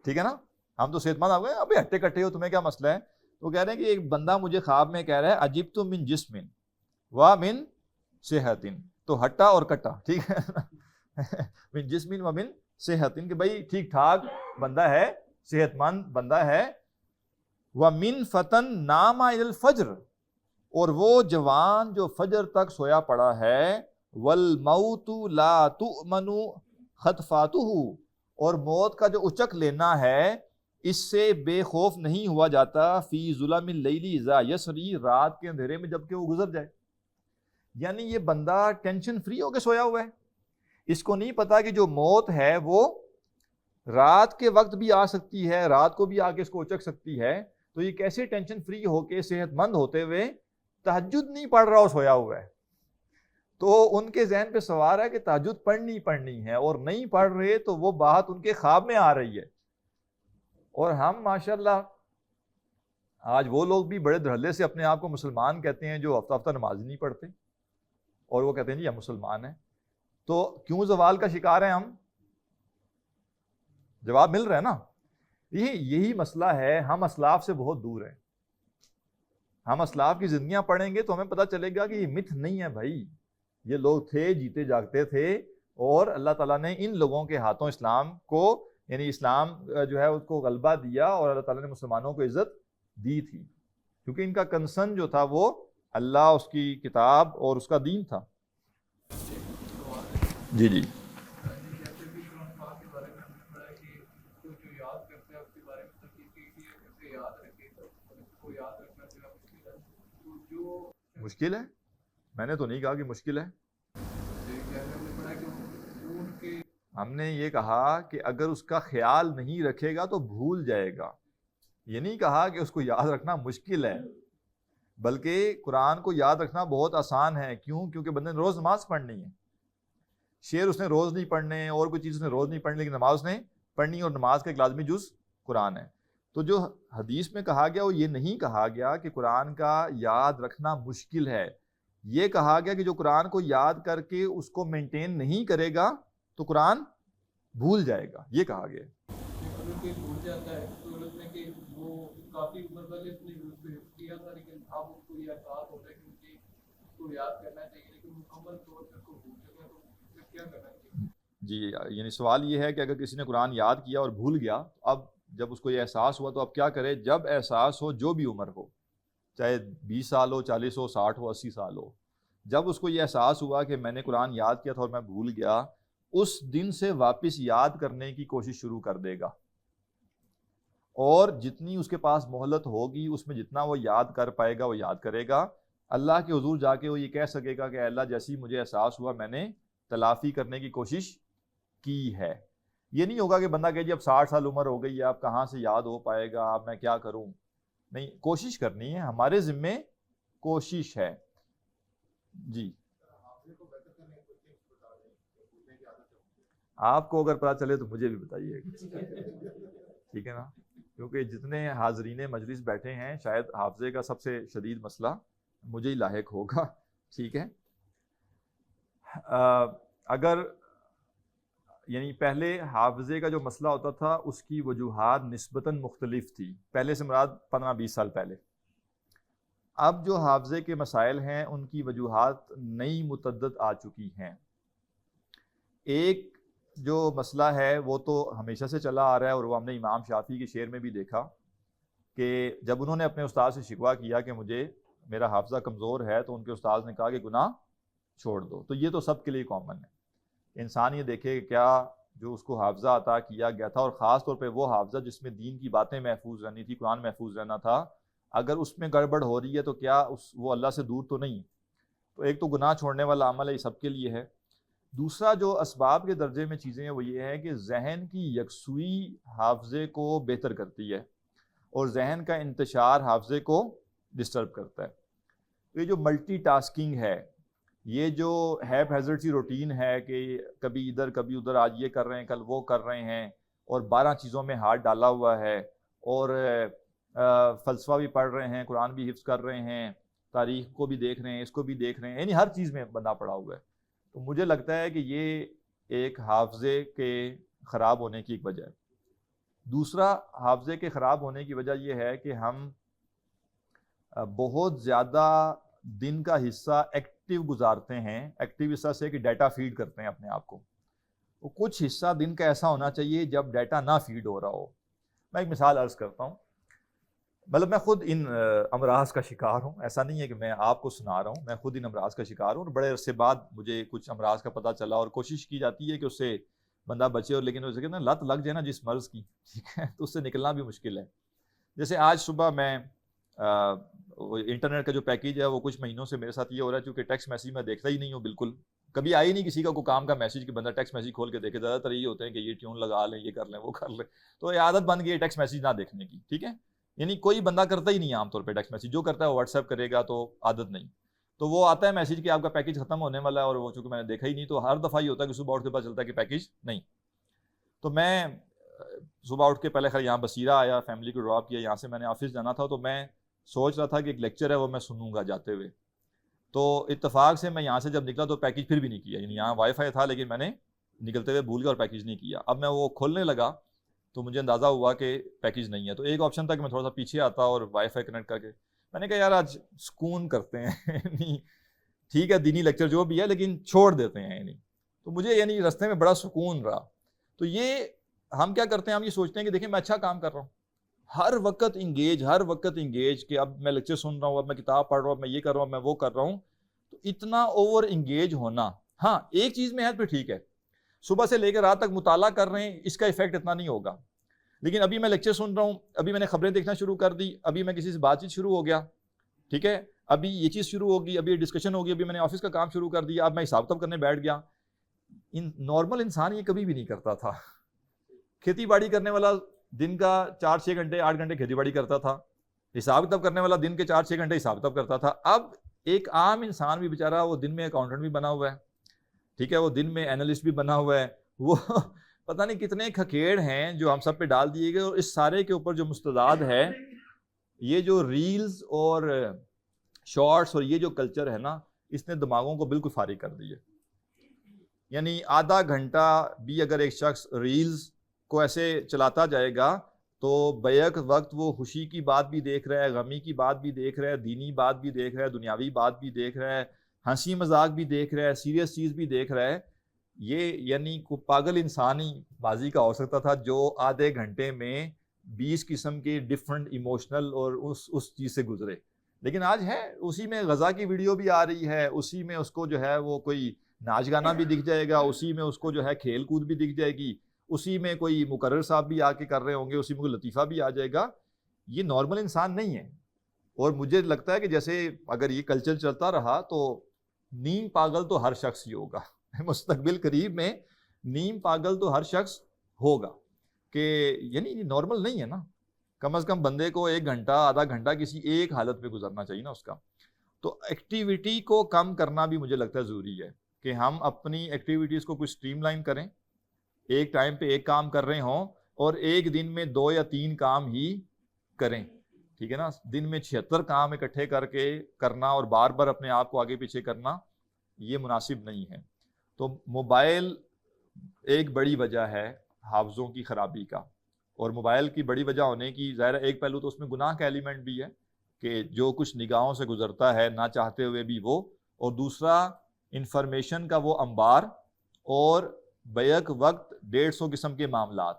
ٹھیک ہے نا، ہم تو صحت مند آ گئے، ابھی ہٹے کٹے ہو تمہیں کیا مسئلہ ہے، تو کہہ رہے ہیں کہ ایک بندہ مجھے خواب میں کہہ رہا ہے عجبت من جسم و من صحت، تو ہٹا اور کٹا، ٹھیک ہے، من جسم و من صحت، کہ بھائی ٹھیک ٹھاک بندہ ہے، صحت مند بندہ ہے، ومن فتن نام الی الفجر، اور وہ جوان جو فجر تک سویا پڑا ہے، والموت لا تؤمن خطفاتہ، اور موت کا جو اچک لینا ہے اس سے بے خوف نہیں ہوا جاتا، فی ظلم اللیل اذا یسری، رات کے اندھیرے میں جب کہ وہ گزر جائے، یعنی یہ بندہ ٹینشن فری ہو کے سویا ہوا ہے، اس کو نہیں پتا کہ جو موت ہے وہ رات کے وقت بھی آ سکتی ہے، رات کو بھی آ کے اس کو اچک سکتی ہے، تو یہ کیسے ٹینشن فری ہو کے صحت مند ہوتے ہوئے تہجد نہیں پڑھ رہا ہو، سویا ہوا ہے۔ تو ان کے ذہن پہ سوار ہے کہ تہجد پڑھنی ہے، اور نہیں پڑھ رہے تو وہ بات ان کے خواب میں آ رہی ہے، اور ہم ماشاءاللہ آج وہ لوگ بھی بڑے دھڑلے سے اپنے آپ کو مسلمان کہتے ہیں جو ہفتہ ہفتہ نماز نہیں پڑھتے، اور وہ کہتے ہیں جی ہم مسلمان ہیں، تو کیوں زوال کا شکار ہیں ہم؟ جواب مل رہا ہے نا، یہی مسئلہ ہے، ہم اسلاف سے بہت دور ہیں، ہم اسلاف کی زندگیاں پڑھیں گے تو ہمیں پتہ چلے گا کہ یہ متھ نہیں ہے بھائی، یہ لوگ تھے، جیتے جاگتے تھے، اور اللہ تعالیٰ نے ان لوگوں کے ہاتھوں اسلام کو، یعنی اسلام جو ہے اس کو غلبہ دیا، اور اللہ تعالیٰ نے مسلمانوں کو عزت دی تھی، کیونکہ ان کا کنسرن جو تھا وہ اللہ اس کی کتاب اور اس کا دین تھا. جی جی مشکل ہے، میں نے تو نہیں کہا کہ مشکل ہے. ہم نے یہ کہا کہ اگر اس کا خیال نہیں رکھے گا تو بھول جائے گا. یہ نہیں کہا کہ اس کو یاد رکھنا مشکل ہے، بلکہ قرآن کو یاد رکھنا بہت آسان ہے. کیوں؟ کیونکہ بندے نے روز نماز پڑھنی ہے. شعر اس نے روز نہیں پڑھنے، اور کوئی چیز اس نے روز نہیں پڑھنی، لیکن نماز اس نے پڑھنی، اور نماز کا ایک لازمی جز قرآن ہے. تو جو حدیث میں کہا گیا وہ یہ نہیں کہا گیا کہ قرآن کا یاد رکھنا مشکل ہے. یہ کہا گیا کہ جو قرآن کو یاد کر کے اس کو مینٹین نہیں کرے گا تو قرآن بھول جائے گا، یہ کہا گیا. اگر کوئی بھول جاتا ہے تو لگتا ہے کہ وہ کافی عمر والے اپنے یوز پہ کیا تھا، لیکن اب اس کو یہ احساس ہوتا ہے کہ مجھے اس کو یاد کرنا چاہیے، لیکن مکمل طور پر کو بھول چکا تو پھر کیا کرنا چاہیے؟ جی یعنی سوال یہ ہے کہ اگر کسی نے قرآن یاد کیا اور بھول گیا، اب جب اس کو یہ احساس ہوا تو اب کیا کرے؟ جب احساس ہو، جو بھی عمر ہو، چاہے 20 سال ہو، 40 ہو، 60 ہو، 80 سال ہو، جب اس کو یہ احساس ہوا کہ میں نے قرآن یاد کیا تھا اور میں بھول گیا، اس دن سے واپس یاد کرنے کی کوشش شروع کر دے گا. اور جتنی اس کے پاس مہلت ہوگی اس میں جتنا وہ یاد کر پائے گا وہ یاد کرے گا. اللہ کے حضور جا کے وہ یہ کہہ سکے گا کہ اے اللہ جیسی مجھے احساس ہوا میں نے تلافی کرنے کی کوشش کی ہے. یہ نہیں ہوگا کہ بندہ کہ جی اب 60 سال عمر ہو گئی ہے، اب کہاں سے یاد ہو پائے گا، اب میں کیا کروں. نہیں، کوشش کرنی ہے، ہمارے ذمے کوشش ہے. جی آپ کو اگر پتہ چلے تو مجھے بھی بتائیے، ٹھیک ہے نا؟ کیونکہ جتنے حاضرین مجلس بیٹھے ہیں شاید حافظے کا سب سے شدید مسئلہ مجھے ہی لاحق ہوگا. ٹھیک ہے، اگر یعنی پہلے حافظے کا جو مسئلہ ہوتا تھا اس کی وجوہات نسبتاً مختلف تھی، پہلے سے مراد 15-20 سال پہلے. اب جو حافظے کے مسائل ہیں ان کی وجوہات نئی متعدد آ چکی ہیں. ایک جو مسئلہ ہے وہ تو ہمیشہ سے چلا آ رہا ہے، اور وہ ہم نے امام شافعی کے شعر میں بھی دیکھا کہ جب انہوں نے اپنے استاد سے شکوہ کیا کہ مجھے میرا حافظہ کمزور ہے، تو ان کے استاد نے کہا کہ گناہ چھوڑ دو. تو یہ تو سب کے لیے کامن ہے. انسان یہ دیکھے کہ کیا جو اس کو حافظہ عطا کیا گیا تھا، اور خاص طور پہ وہ حافظہ جس میں دین کی باتیں محفوظ رہنی تھی، قرآن محفوظ رہنا تھا، اگر اس میں گڑبڑ ہو رہی ہے تو کیا وہ اللہ سے دور تو نہیں؟ تو ایک تو گناہ چھوڑنے والا عمل ہے، یہ سب کے لیے ہے. دوسرا جو اسباب کے درجے میں چیزیں ہیں وہ یہ ہے کہ ذہن کی یکسوئی حافظے کو بہتر کرتی ہے، اور ذہن کا انتشار حافظے کو ڈسٹرب کرتا ہے. یہ جو ملٹی ٹاسکنگ ہے، یہ جو ہیپ ہیزرڈ سی روٹین ہے کہ کبھی ادھر کبھی ادھر، آج یہ کر رہے ہیں کل وہ کر رہے ہیں، اور 12 چیزوں میں ہاتھ ڈالا ہوا ہے، اور فلسفہ بھی پڑھ رہے ہیں، قرآن بھی حفظ کر رہے ہیں، تاریخ کو بھی دیکھ رہے ہیں، اس کو بھی دیکھ رہے ہیں، یعنی ہر چیز میں بندہ پڑا ہوا ہے. تو مجھے لگتا ہے کہ یہ ایک حافظے کے خراب ہونے کی ایک وجہ ہے. دوسرا حافظے کے خراب ہونے کی وجہ یہ ہے کہ ہم بہت زیادہ دن کا حصہ ایکٹیو گزارتے ہیں. ایکٹیو حصہ سے کہ ڈیٹا فیڈ کرتے ہیں اپنے آپ کو. وہ کچھ حصہ دن کا ایسا ہونا چاہیے جب ڈیٹا نہ فیڈ ہو رہا ہو. میں ایک مثال عرض کرتا ہوں. مطلب میں خود ان امراض کا شکار ہوں، ایسا نہیں ہے کہ میں آپ کو سنا رہا ہوں، میں خود ان امراض کا شکار ہوں، اور بڑے عرصے بعد مجھے کچھ امراض کا پتہ چلا، اور کوشش کی جاتی ہے کہ اس سے بندہ بچے، اور لیکن اسے کہتے ہیں لت لگ جائے نا جس مرض کی، ٹھیک ہے، تو اس سے نکلنا بھی مشکل ہے. جیسے آج صبح میں انٹرنیٹ کا جو پیکیج ہے وہ کچھ مہینوں سے میرے ساتھ یہ ہو رہا ہے، چونکہ ٹیکسٹ میسیج میں دیکھتا ہی نہیں ہوں بالکل، کبھی آئی نہیں کسی کا کوئی کام کا میسیج کہ بندہ ٹیکسٹ میسیج کھول کے دیکھے. زیادہ تر یہ ہوتے ہیں کہ یہ ٹیون لگا لیں، یہ کر لیں، وہ کر لیں. تو یہ عادت بن گئی ہے ٹیکسٹ میسیج نہ دیکھنے کی، ٹھیک ہے. یعنی کوئی بندہ کرتا ہی نہیں ہے عام طور پہ ٹیکسٹ میسیج، جو کرتا ہے وہ واٹس ایپ کرے گا، تو عادت نہیں. تو وہ آتا ہے میسیج کہ آپ کا پیکیج ختم ہونے والا ہے، اور وہ چونکہ میں نے دیکھا ہی نہیں، تو ہر دفعہ یہ ہوتا ہے کہ صبح اٹھ کے پتہ چلتا ہے کہ پیکیج نہیں. تو میں صبح اٹھ کے پہلے خیر یہاں بصیرہ آیا، فیملی کو ڈراپ کیا، یہاں سے میں نے آفس جانا تھا، تو میں سوچ رہا تھا کہ ایک لیکچر ہے وہ میں سنوں گا جاتے ہوئے. تو اتفاق سے میں یہاں سے جب نکلا تو پیکیج پھر بھی نہیں کیا. یعنی یہاں وائی فائی تھا لیکن میں نے نکلتے ہوئے بھول گیا اور پیکیج نہیں کیا. اب میں وہ کھولنے لگا تو مجھے اندازہ ہوا کہ پیکیج نہیں ہے. تو ایک آپشن تھا کہ میں تھوڑا سا پیچھے آتا اور وائی فائی کنیکٹ کر کے، میں نے کہا یار آج سکون کرتے ہیں، نہیں ٹھیک ہے دینی لیکچر جو بھی ہے لیکن چھوڑ دیتے ہیں. یعنی تو مجھے یعنی رستے میں بڑا سکون رہا. تو یہ ہم کیا کرتے ہیں، ہم یہ سوچتے ہیں کہ دیکھیں میں اچھا کام کر رہا ہوں، ہر وقت انگیج کہ اب میں لیکچر سن رہا ہوں، اب میں کتاب پڑھ رہا ہوں، میں یہ کر رہا ہوں، میں وہ کر رہا ہوں. تو اتنا اوور انگیج ہونا، ہاں ایک چیز میں ہے پھر ٹھیک ہے، صبح سے لے کر رات تک مطالعہ کر رہے ہیں، اس کا ایفیکٹ اتنا نہیں ہوگا. لیکن ابھی میں لیکچر سن رہا ہوں، ابھی میں نے خبریں دیکھنا شروع کر دی، ابھی میں کسی سے بات چیت شروع ہو گیا، ٹھیک ہے، ابھی یہ چیز شروع ہوگی، ابھی ڈسکشن ہوگی، ابھی میں نے آفس کا کام شروع کر دیا، اب میں حساب کتاب کرنے بیٹھ گیا. نارمل انسان یہ کبھی بھی نہیں کرتا تھا. کھیتی باڑی کرنے والا دن کا 4-6 گھنٹے 8 گھنٹے کھیتی باڑی کرتا تھا، حساب کتاب کرنے والا دن کے 4-6 گھنٹے حساب کتاب کرتا تھا. اب ایک عام انسان بھی بیچارہ، وہ دن میں اکاؤنٹنٹ بھی بنا ہوا ہے، ٹھیک ہے، وہ دن میں اینالسٹ بھی بنا ہوا ہے، وہ پتہ نہیں کتنے کھکیڑ ہیں جو ہم سب پہ ڈال دیے گئے. اور اس سارے کے اوپر جو مستعد ہے یہ جو ریلز اور شارٹس اور یہ جو کلچر ہے نا، اس نے دماغوں کو بالکل فارغ کر دی ہے. یعنی آدھا گھنٹہ بھی اگر ایک شخص ریلز کو ایسے چلاتا جائے گا تو بیک وقت وہ خوشی کی بات بھی دیکھ رہا ہے، غمی کی بات بھی دیکھ رہا ہے، دینی بات بھی دیکھ رہا ہے، دنیاوی بات بھی دیکھ رہا ہے، ہنسی مذاق بھی دیکھ رہا ہے، سیریس چیز بھی دیکھ رہا ہے. یہ یعنی کو پاگل انسان ہی بازی کا ہو سکتا تھا جو آدھے گھنٹے میں 20 قسم کے ڈفرنٹ ایموشنل اور اس چیز سے گزرے. لیکن آج ہے اسی میں غزہ کی ویڈیو بھی آ رہی ہے، اسی میں اس کو جو ہے وہ کوئی ناچ گانا بھی دکھ جائے گا، اسی میں اس کو جو ہے کھیل کود بھی دکھ جائے گی، اسی میں کوئی مقرر صاحب بھی آ کے کر رہے ہوں گے، اسی میں کوئی لطیفہ بھی آ جائے گا. یہ نارمل انسان نہیں ہے. اور مجھے لگتا ہے کہ جیسے اگر یہ کلچر چلتا رہا تو نیم پاگل تو ہر شخص ہی ہوگا. مستقبل قریب میں نیم پاگل تو ہر شخص ہوگا، کہ یعنی یہ نارمل نہیں ہے نا. کم از کم بندے کو 1 گھنٹہ آدھا گھنٹہ کسی ایک حالت پہ گزرنا چاہیے نا اس کا. تو ایکٹیویٹی کو کم کرنا بھی مجھے لگتا ہے ضروری ہے کہ ہم اپنی ایکٹیویٹیز کو کچھ اسٹریم لائن کریں، ایک ٹائم پہ ایک کام کر رہے ہوں اور ایک دن میں 2 یا 3 کام ہی کریں، ٹھیک ہے نا. دن میں 76 کام اکٹھے کر کے کرنا اور بار بار اپنے آپ کو آگے پیچھے کرنا یہ مناسب نہیں ہے. تو موبائل ایک بڑی وجہ ہے حافظوں کی خرابی کا، اور موبائل کی بڑی وجہ ہونے کی ظاہر ایک پہلو تو اس میں گناہ کا ایلیمنٹ بھی ہے کہ جو کچھ نگاہوں سے گزرتا ہے نہ چاہتے ہوئے بھی وہ، اور دوسرا انفارمیشن کا وہ انبار اور بیک وقت 150 قسم کے معاملات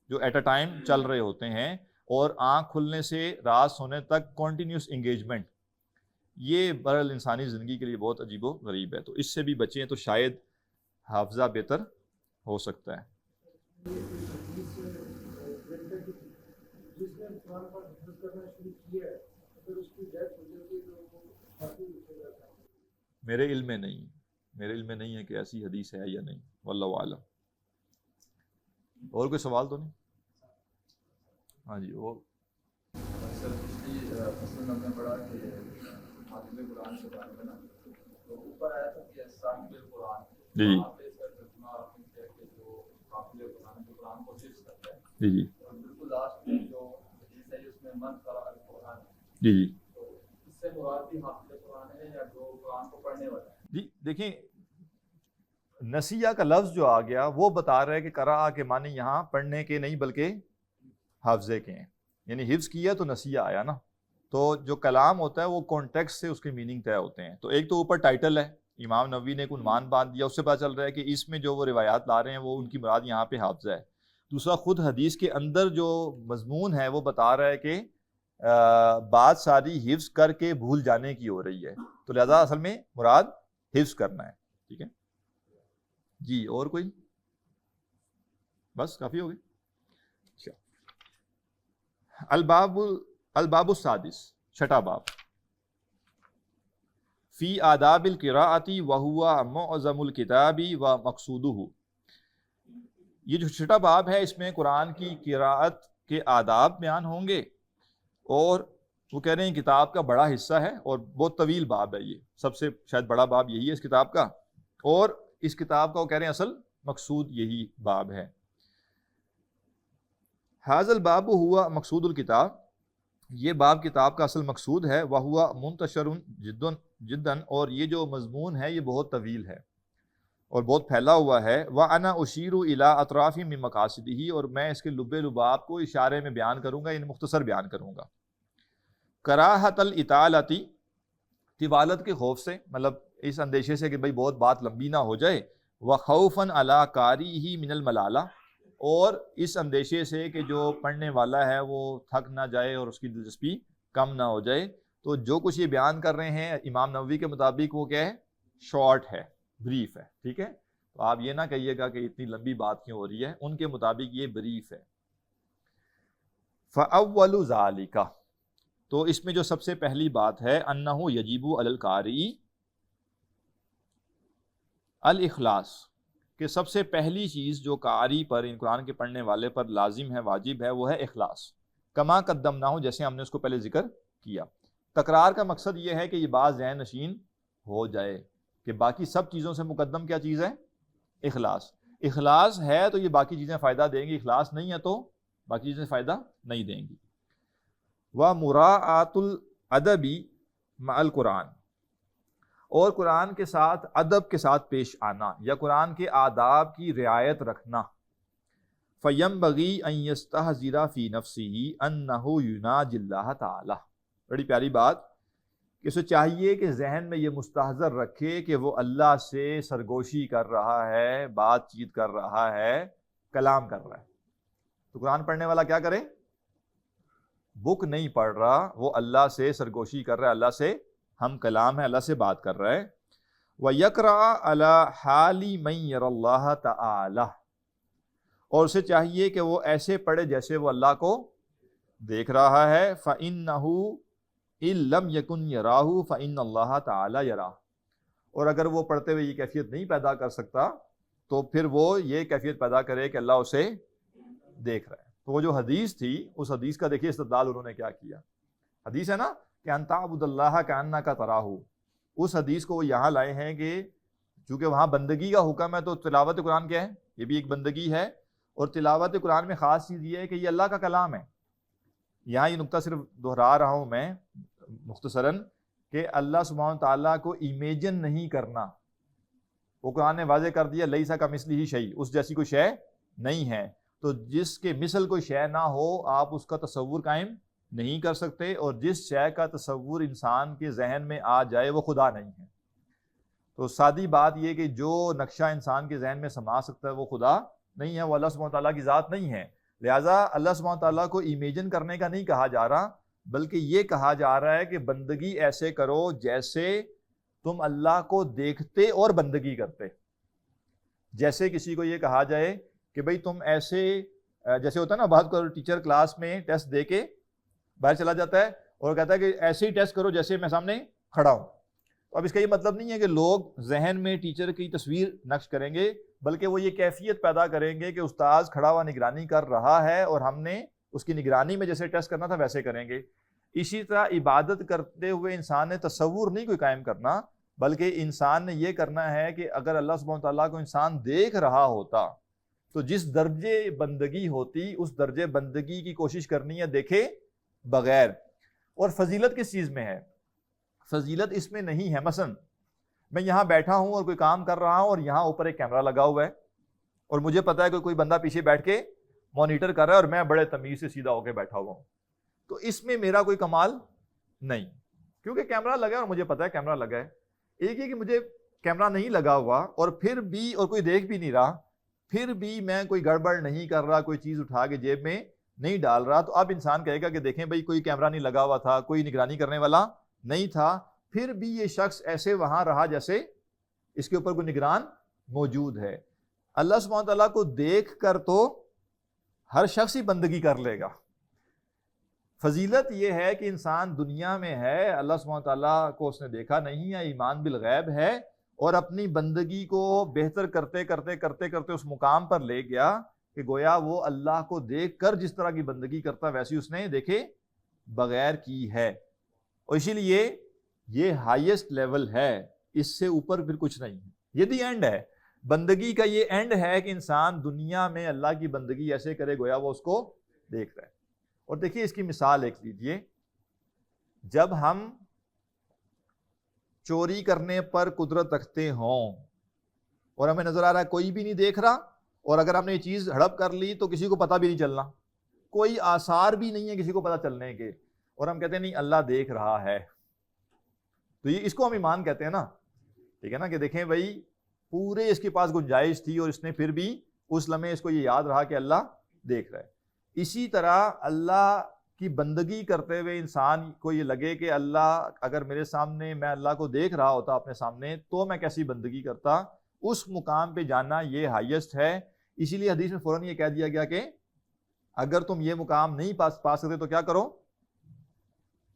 جو ایٹ اے ٹائم چل رہے ہوتے ہیں، اور آنکھ کھلنے سے رات سونے تک کنٹینیوس انگیجمنٹ، یہ بہرحال انسانی زندگی کے لیے بہت عجیب و غریب ہے. تو اس سے بھی بچیں تو شاید حافظہ بہتر ہو سکتا ہے. میرے علم میں نہیں ہے کہ ایسی حدیث ہے یا نہیں، واللہ اعلم. اور کوئی سوال تو نہیں؟ ہاں جی. وہ سر پچھلی فصل میں ہم نے پڑھا کہ حافظ قرآن کے بارے میں نا، تو اوپر آیا تھا کہ صاحب قرآن، جی وہاں پہ سر ترجمہ آپ نے کیا کہ جو حافظ قرآن جو قرآن کو حفظ کرتا ہے، جی جی اور بالکل لاسٹ میں جو حدیث ہے اس میں من قرأ القرآن، جی جی تو اس سے مراد بھی حافظ قرآن ہے یا جو قرآن کو پڑھنے والا ہے؟ جی دیکھیں، نسیہ کا لفظ جو آ گیا وہ بتا رہا ہے کہ قرأ کے معنی یہاں پڑھنے کے نہیں بلکہ حافظے کے ہیں. یعنی حفظ کیا تو نسیہ آیا نا. تو جو کلام ہوتا ہے وہ کانٹیکسٹ سے اس کے میننگ طے ہوتے ہیں. تو ایک تو اوپر ٹائٹل ہے، امام نووی نے ایک عنوان باندھ دیا، اس سے پتہ چل رہا ہے کہ اس میں جو وہ روایات لا رہے ہیں وہ ان کی مراد یہاں پہ حافظہ ہے. دوسرا خود حدیث کے اندر جو مضمون ہے وہ بتا رہا ہے کہ بات ساری حفظ کر کے بھول جانے کی ہو رہی ہے، تو لہذا اصل میں مراد حفظ کرنا ہے. ٹھیک ہے جی. اور کوئی؟ بس کافی ہو گئی. الباب السادس، 6واں باب، فی آداب القراءۃ وہو معظم الکتاب و مقصودہ. یہ جو 6واں باب ہے اس میں قرآن کی قراءت کے آداب بیان ہوں گے، اور وہ کہہ رہے ہیں کتاب کا بڑا حصہ ہے اور بہت طویل باب ہے. یہ سب سے شاید بڑا باب یہی ہے اس کتاب کا، اور اس کتاب کا وہ کہہ رہے ہیں اصل مقصود یہی باب ہے. ھذا الباب ہوا مقصود الکتاب، یہ باب کتاب کا اصل مقصود ہے. وہوا منتشر جداً، اور یہ جو مضمون ہے یہ بہت طویل ہے اور بہت پھیلا ہوا ہے. وانا اشیر الی اطراف من مقاصدہ، اور میں اس کے لب لباب کو اشارے میں بیان کروں گا، یعنی مختصر بیان کروں گا. کراہت الاطالۃ، طوالت کے خوف سے، مطلب اس اندیشے سے کہ بھئی بہت بات لمبی نہ ہو جائے. وخوفا علی قاریہ من الملالہ، اور اس اندیشے سے کہ جو پڑھنے والا ہے وہ تھک نہ جائے اور اس کی دلچسپی کم نہ ہو جائے. تو جو کچھ یہ بیان کر رہے ہیں امام نووی کے مطابق وہ کیا ہے؟ شارٹ ہے، بریف ہے. ٹھیک ہے، تو آپ یہ نہ کہیے گا کہ اتنی لمبی بات کیوں ہو رہی ہے. ان کے مطابق یہ بریف ہے. فَأَوَّلُ ذَلِكَ، تو اس میں جو سب سے پہلی بات ہے انہو یجب علی القاری الاخلاص، کہ سب سے پہلی چیز جو قاری پر، ان قرآن کے پڑھنے والے پر لازم ہے، واجب ہے، وہ ہے اخلاص. کما قدمناہ، جیسے ہم نے اس کو پہلے ذکر کیا. تکرار کا مقصد یہ ہے کہ یہ بات ذہن نشین ہو جائے کہ باقی سب چیزوں سے مقدم کیا چیز ہے؟ اخلاص. اخلاص ہے تو یہ باقی چیزیں فائدہ دیں گی، اخلاص نہیں ہے تو باقی چیزیں فائدہ نہیں دیں گی. وَمُرَاعَةُ الْأَدَبِ مَعَ الْقُرْآنِ، اور قرآن کے ساتھ ادب کے ساتھ پیش آنا یا قرآن کے آداب کی رعایت رکھنا. فَيَنبَغِي أَن يَسْتَحْضِرَ فِي نَفْسِهِ أَنَّهُ يُنَاجِي اللَّهَ تعالی. بڑی پیاری بات کہ اسے چاہیے کہ ذہن میں یہ مستحضر رکھے کہ وہ اللہ سے سرگوشی کر رہا ہے، بات چیت کر رہا ہے، کلام کر رہا ہے. تو قرآن پڑھنے والا کیا کرے؟ بک نہیں پڑھ رہا، وہ اللہ سے سرگوشی کر رہا ہے، اللہ سے ہم کلام ہے، اللہ سے بات کر رہا ہے. وَيَقْرَأَ عَلَى حَالِ مَن يَرَى اللَّهَ تَعَالَى، اور اسے چاہیے کہ وہ ایسے پڑھے جیسے وہ اللہ کو دیکھ رہا ہے. فَإِنَّهُ إِن لَّمْ يَكُنْ يَرَاهُ فَإِنَّ اللَّهَ تَعَالَى يَرَاهُ، اور اگر وہ پڑھتے ہوئے یہ کیفیت نہیں پیدا کر سکتا تو پھر وہ یہ کیفیت پیدا کرے کہ اللہ اسے دیکھ رہا ہے. تو وہ جو حدیث تھی، اس حدیث کا دیکھیے استدلال انہوں نے کیا کیا. حدیث ہے نا کہ ان تعبد اللہ کأنک تراہ، اس حدیث کو وہ یہاں لائے ہیں کہ چونکہ وہاں بندگی کا حکم ہے تو تلاوت قرآن کیا ہے؟ یہ بھی ایک بندگی ہے. اور تلاوت قرآن میں خاص چیز یہ ہے کہ یہ اللہ کا کلام ہے. یہاں یہ نقطہ صرف دہرا رہا ہوں میں مختصراً کہ اللہ سبحانہ تعالیٰ کو امیجن نہیں کرنا. وہ قرآن نے واضح کر دیا لیسا کمثلہ شیء، اس جیسی کوئی شے نہیں ہے. تو جس کے مثل کوئی شے نہ ہو آپ اس کا تصور قائم نہیں کر سکتے، اور جس شے کا تصور انسان کے ذہن میں آ جائے وہ خدا نہیں ہے. تو سادی بات یہ کہ جو نقشہ انسان کے ذہن میں سما سکتا ہے وہ خدا نہیں ہے، وہ اللہ سبحانہ تعالیٰ کی ذات نہیں ہے. لہٰذا اللہ سبحانہ تعالیٰ کو امیجن کرنے کا نہیں کہا جا رہا، بلکہ یہ کہا جا رہا ہے کہ بندگی ایسے کرو جیسے تم اللہ کو دیکھتے اور بندگی کرتے. جیسے کسی کو یہ کہا جائے کہ بھئی تم ایسے، جیسے ہوتا ہے نا بعض کو ٹیچر کلاس میں ٹیسٹ دے کے باہر چلا جاتا ہے اور کہتا ہے کہ ایسے ہی ٹیسٹ کرو جیسے میں سامنے کھڑا ہوں. تو اب اس کا یہ مطلب نہیں ہے کہ لوگ ذہن میں ٹیچر کی تصویر نقش کریں گے، بلکہ وہ یہ کیفیت پیدا کریں گے کہ استاذ کھڑا ہوا نگرانی کر رہا ہے اور ہم نے اس کی نگرانی میں جیسے ٹیسٹ کرنا تھا ویسے کریں گے. اسی طرح عبادت کرتے ہوئے انسان نے تصور نہیں کوئی قائم کرنا، بلکہ انسان نے یہ کرنا ہے کہ اگر اللہ سبحانہ تعالیٰ کو انسان دیکھ رہا ہوتا تو جس درجے بندگی ہوتی اس درجے بندگی کی کوشش کرنی ہے دیکھے بغیر. اور فضیلت کس چیز میں ہے؟ فضیلت اس میں نہیں ہے مثلا میں یہاں بیٹھا ہوں اور کوئی کام کر رہا ہوں اور یہاں اوپر ایک کیمرہ لگا ہوا ہے اور مجھے پتا ہے کہ کوئی بندہ پیچھے بیٹھ کے مانیٹر کر رہا ہے اور میں بڑے تمیز سے سیدھا ہو کے بیٹھا ہوا ہوں. تو اس میں میرا کوئی کمال نہیں، کیونکہ کیمرہ لگا ہے اور مجھے پتا ہے کیمرہ لگا ہے. ایک یہ کہ مجھے کیمرہ نہیں لگا ہوا اور پھر بھی اور کوئی دیکھ بھی نہیں رہا، پھر بھی میں کوئی گڑبڑ نہیں کر رہا، کوئی چیز اٹھا کے جیب میں نہیں ڈال رہا. تو اب انسان کہے گا کہ دیکھیں بھائی کوئی کیمرہ نہیں لگا ہوا تھا، کوئی نگرانی کرنے والا نہیں تھا، پھر بھی یہ شخص ایسے وہاں رہا جیسے اس کے اوپر کوئی نگران موجود ہے. اللہ سبحانہ تعالیٰ کو دیکھ کر تو ہر شخص ہی بندگی کر لے گا. فضیلت یہ ہے کہ انسان دنیا میں ہے، اللہ سبحانہ تعالیٰ کو اس نے دیکھا نہیں ہے، ایمان بالغیب ہے، اور اپنی بندگی کو بہتر کرتے کرتے کرتے کرتے اس مقام پر لے گیا کہ گویا وہ اللہ کو دیکھ کر جس طرح کی بندگی کرتا ویسی اس نے دیکھے بغیر کی ہے. اور اسی لیے یہ ہائیسٹ لیول ہے، اس سے اوپر پھر کچھ نہیں ہے. یہ دی اینڈ ہے، بندگی کا یہ اینڈ ہے کہ انسان دنیا میں اللہ کی بندگی ایسے کرے گویا وہ اس کو دیکھ رہا ہے. اور دیکھیے اس کی مثال ایک لیجئے، جب ہم چوری کرنے پر قدرت رکھتے ہوں اور ہمیں نظر آ رہا ہے کوئی بھی نہیں دیکھ رہا، اور اگر ہم نے یہ چیز ہڑپ کر لی تو کسی کو پتہ بھی نہیں چلنا، کوئی آثار بھی نہیں ہے کسی کو پتہ چلنے کے، اور ہم کہتے ہیں نہیں اللہ دیکھ رہا ہے، تو یہ اس کو ہم ایمان کہتے ہیں نا. ٹھیک ہے نا، کہ دیکھیں بھائی پورے اس کے پاس گنجائش تھی اور اس نے پھر بھی اس لمحے اس کو یہ یاد رہا کہ اللہ دیکھ رہا ہے. اسی طرح اللہ کی بندگی کرتے ہوئے انسان کو یہ لگے کہ اللہ اگر میرے سامنے، میں اللہ کو دیکھ رہا ہوتا اپنے سامنے، تو میں کیسی بندگی کرتا، اس مقام پہ جانا یہ ہائیسٹ ہے. اسی لیے حدیث میں فوراً یہ کہہ دیا گیا کہ اگر تم یہ مقام نہیں پا سکتے تو کیا کرو،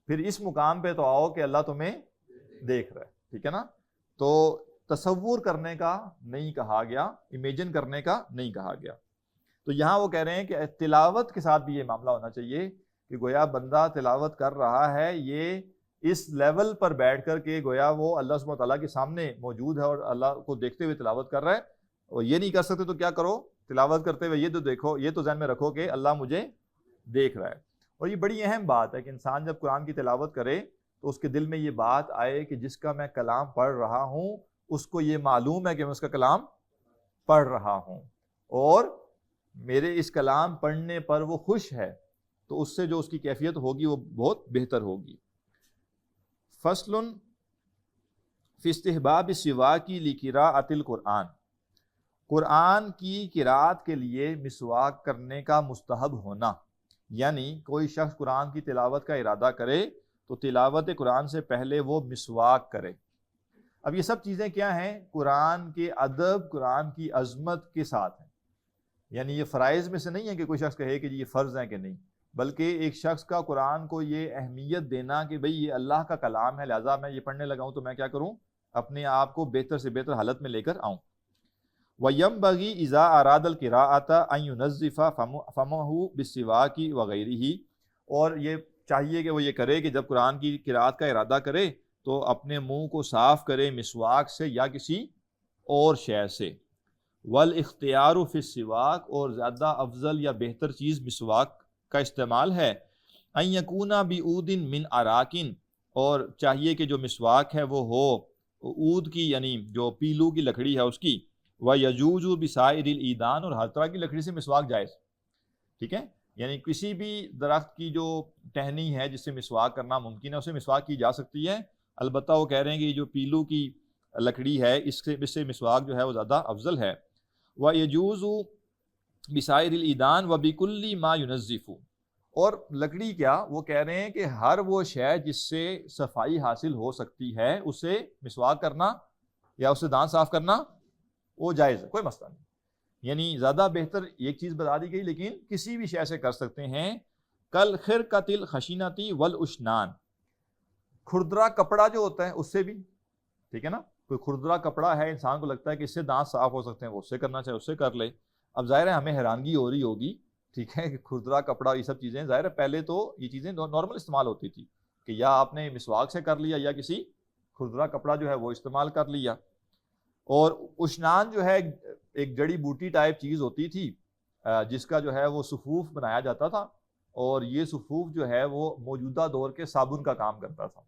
پھر اس مقام پہ تو آؤ کہ اللہ تمہیں دیکھ رہا ہے. ٹھیک ہے نا. تو تصور کرنے کا نہیں کہا گیا، امیجن کرنے کا نہیں کہا گیا. تو یہاں وہ کہہ رہے ہیں کہ تلاوت کے ساتھ بھی یہ معاملہ ہونا چاہیے کہ گویا بندہ تلاوت کر رہا ہے، یہ اس لیول پر بیٹھ کر کے گویا وہ اللہ سبحانہ تعالیٰ کے سامنے موجود ہے اور اللہ کو دیکھتے ہوئے تلاوت کر رہا ہے. اور یہ نہیں کر سکتے تو کیا کرو، تلاوت کرتے ہوئے یہ تو دیکھو، یہ تو ذہن میں رکھو کہ اللہ مجھے دیکھ رہا ہے. اور یہ بڑی اہم بات ہے کہ انسان جب قرآن کی تلاوت کرے تو اس کے دل میں یہ بات آئے کہ جس کا میں کلام پڑھ رہا ہوں اس کو یہ معلوم ہے کہ میں اس کا کلام پڑھ رہا ہوں، اور میرے اس کلام پڑھنے پر وہ خوش ہے، تو اس سے جو اس کی کیفیت ہوگی وہ بہت بہتر ہوگی. فصل فی استحباب السواک لقراءۃ القرآن. قرآن کی قراءت کے لیے مسواک کرنے کا مستحب ہونا، یعنی کوئی شخص قرآن کی تلاوت کا ارادہ کرے تو تلاوت قرآن سے پہلے وہ مسواک کرے. اب یہ سب چیزیں کیا ہیں؟ قرآن کے ادب، قرآن کی عظمت کے ساتھ ہیں. یعنی یہ فرائض میں سے نہیں ہے کہ کوئی شخص کہے کہ یہ فرض ہیں کہ نہیں، بلکہ ایک شخص کا قرآن کو یہ اہمیت دینا کہ بھئی یہ اللہ کا کلام ہے، لہٰذا میں یہ پڑھنے لگا ہوں تو میں کیا کروں، اپنے آپ کو بہتر سے بہتر حالت میں لے کر آؤں. وَيَنبَغِي إِذَا أَرَادَ الْقِرَاءَةَ أَن يُنَظِّفَ فَمَهُ بِالسِّوَاكِ وَغَيْرِهِ. اور یہ چاہیے کہ وہ یہ کرے کہ جب قرآن کی قراءت کا ارادہ کرے تو اپنے منہ کو صاف کرے مسواک سے یا کسی اور شے سے. والاختیار فی السواک، اور زیادہ افضل یا بہتر چیز مسواک کا استعمال ہے. ان یکون بعود من اراک، اور چاہیے کہ جو مسواک ہے وہ ہو عود کی، یعنی جو پیلو کی لکڑی ہے اس کی. ویجوز بسائر العیدان، اور ہر طرح کی لکڑی سے مسواک جائز. ٹھیک ہے، یعنی کسی بھی درخت کی جو ٹہنی ہے جس سے مسواک کرنا ممکن ہے اسے مسواک کی جا سکتی ہے. البتہ وہ کہہ رہے ہیں کہ جو پیلو کی لکڑی ہے اس سے مسواک جو ہے وہ زیادہ افضل ہے. وَيَجُوزُ بِسَائِرِ الْعِيدَانِ وَبِكُلِّ مَا يُنَظِّفُ. اور لکڑی کیا، وہ کہہ رہے ہیں کہ ہر وہ شے جس سے صفائی حاصل ہو سکتی ہے اسے مسواک کرنا یا اسے دانت صاف کرنا وہ جائز ہے، کوئی مسئلہ نہیں. یعنی زیادہ بہتر ایک چیز بتا دی گئی، لیکن کسی بھی شے سے کر سکتے ہیں. کل خرقۃ الخشینۃ والاشنان، کھردرا کپڑا جو ہوتا ہے اس سے بھی. ٹھیک ہے نا، کوئی کھردرا کپڑا ہے انسان کو لگتا ہے کہ اس سے دانت صاف ہو سکتے ہیں، وہ اس سے کرنا چاہے اس سے کر لے. اب ظاہر ہے ہمیں حیرانگی ہو رہی ہوگی، ٹھیک ہے، کہ کھردرا کپڑا یہ سب چیزیں، ظاہر ہے پہلے تو یہ چیزیں نارمل استعمال ہوتی تھی کہ یا آپ نے مسواک سے کر لیا یا کسی کھردرا کپڑا جو ہے وہ استعمال کر لیا. اور اشنان جو ہے ایک جڑی بوٹی ٹائپ چیز ہوتی تھی جس کا جو ہے وہ صفوف بنایا جاتا تھا، اور یہ صفوف جو ہے وہ موجودہ دور کے صابن کا کام کرتا تھا.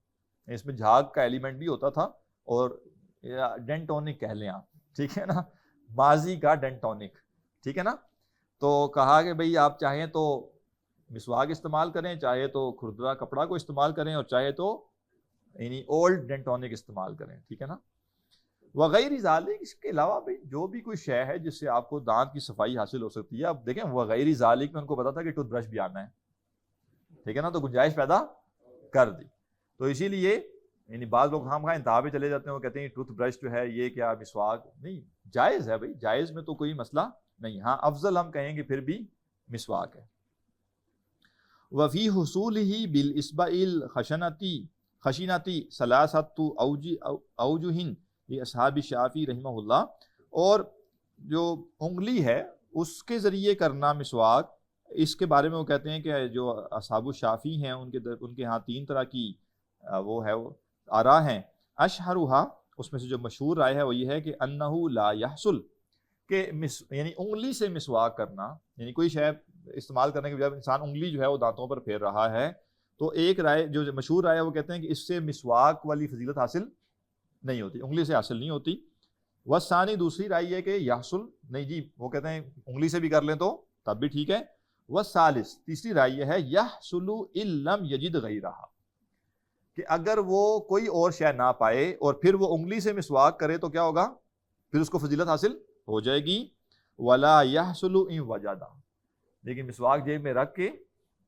اس میں جھاگ کا ایلیمنٹ بھی ہوتا تھا، اور ڈینٹونک کہہ لیں آپ، ٹھیک ہے نا، ماضی کا ڈینٹونک. ٹھیک ہے نا. تو کہا کہ بھئی آپ چاہیں تو مسواک استعمال کریں، چاہے تو کھردرا کپڑا کو استعمال کریں، اور چاہے تو یعنی اولڈ ڈینٹونک استعمال کریں. ٹھیک ہے نا. وغیر ذالک، اس کے علاوہ بھی جو بھی کوئی شے ہے جس سے آپ کو دانت کی صفائی حاصل ہو سکتی ہے. اب دیکھیں وغیر ذالک میں ان کو پتا تھا کہ ٹوتھ برش بھی آنا ہے، ٹھیک ہے نا، تو گنجائش پیدا کر دی. تو اسی لیے یعنی بعض لوگ خام خواہ انتہا پہ چلے جاتے ہیں، وہ کہتے ہیں ٹوتھ برش جو ہے یہ کیا مسواک نہیں، جائز ہے بھائی، جائز میں تو کوئی مسئلہ نہیں. ہاں افضل ہم کہیں گے پھر بھی مسواک ہے. وفی حصولہ بالاصبع الخشنۃ ثلاثۃ اوجہ لاصحاب الشافعی رحمہ اللہ. اور جو انگلی ہے اس کے ذریعے کرنا مسواک، اس کے بارے میں وہ کہتے ہیں کہ جو اصحاب الشافعی ہیں ان کے ہاں 3 طرح کی وہ ہے آراء ہیں. اشہرھا، اس میں سے جو مشہور رائے ہے وہ یہ ہے کہ انہ لا یحصل، کہ یعنی انگلی سے مسواک کرنا، یعنی کوئی شے استعمال کرنے کے بجائے انسان انگلی جو ہے وہ دانتوں پر پھیر رہا ہے. تو ایک رائے جو مشہور رائے ہے وہ کہتے ہیں کہ اس سے مسواک والی فضیلت حاصل نہیں ہوتی، انگلی سے حاصل نہیں ہوتی. والثانی، دوسری رائے ہے کہ یحصل، نہیں جی وہ کہتے ہیں انگلی سے بھی کر لیں تو تب بھی ٹھیک ہے. والثالث، تیسری رائے ہے یحصل ان لم یجد غیرھا، کہ اگر وہ کوئی اور شے نہ پائے اور پھر وہ انگلی سے مسواک کرے تو کیا ہوگا، پھر اس کو فضیلت حاصل ہو جائے گی. ولا یحصل ان وجدا، لیکن مسواک جیب میں رکھ کے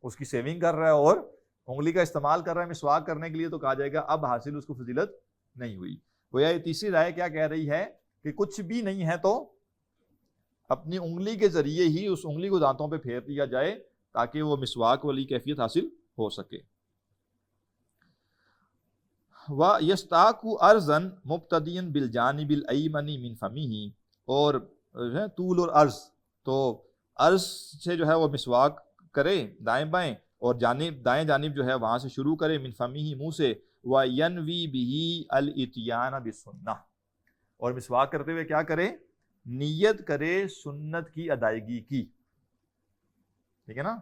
اس کی سیونگ کر رہا ہے اور انگلی کا استعمال کر رہا ہے مسواک کرنے کے لیے، تو کہا جائے گا اب حاصل اس کو فضیلت نہیں ہوئی۔ گویا یہ تیسری رائے کیا کہہ رہی ہے کہ کچھ بھی نہیں ہے تو اپنی انگلی کے ذریعے ہی اس انگلی کو دانتوں پہ پھیر دیا جائے تاکہ وہ مسواک والی کیفیت حاصل ہو سکے۔ وَيَسْتَاكُ أَرْضًا مُبْتَدِيًا بِالْجَانِبِ الْأَيْمَنِ مِنْ فَمِهِ، اور طول اور عرض، تو عرض سے جو ہے وہ مسواک کرے دائیں بائیں، اور دائیں جانب جو ہے وہاں سے شروع کرے من فمیہ منہ سے، وَيَنْوِي بِهِ الْإِتْيَانَ بِالسُّنَّةِ، اور مسواک کرتے ہوئے کیا کرے؟ نیت کرے سنت کی ادائیگی کی، ٹھیک ہے نا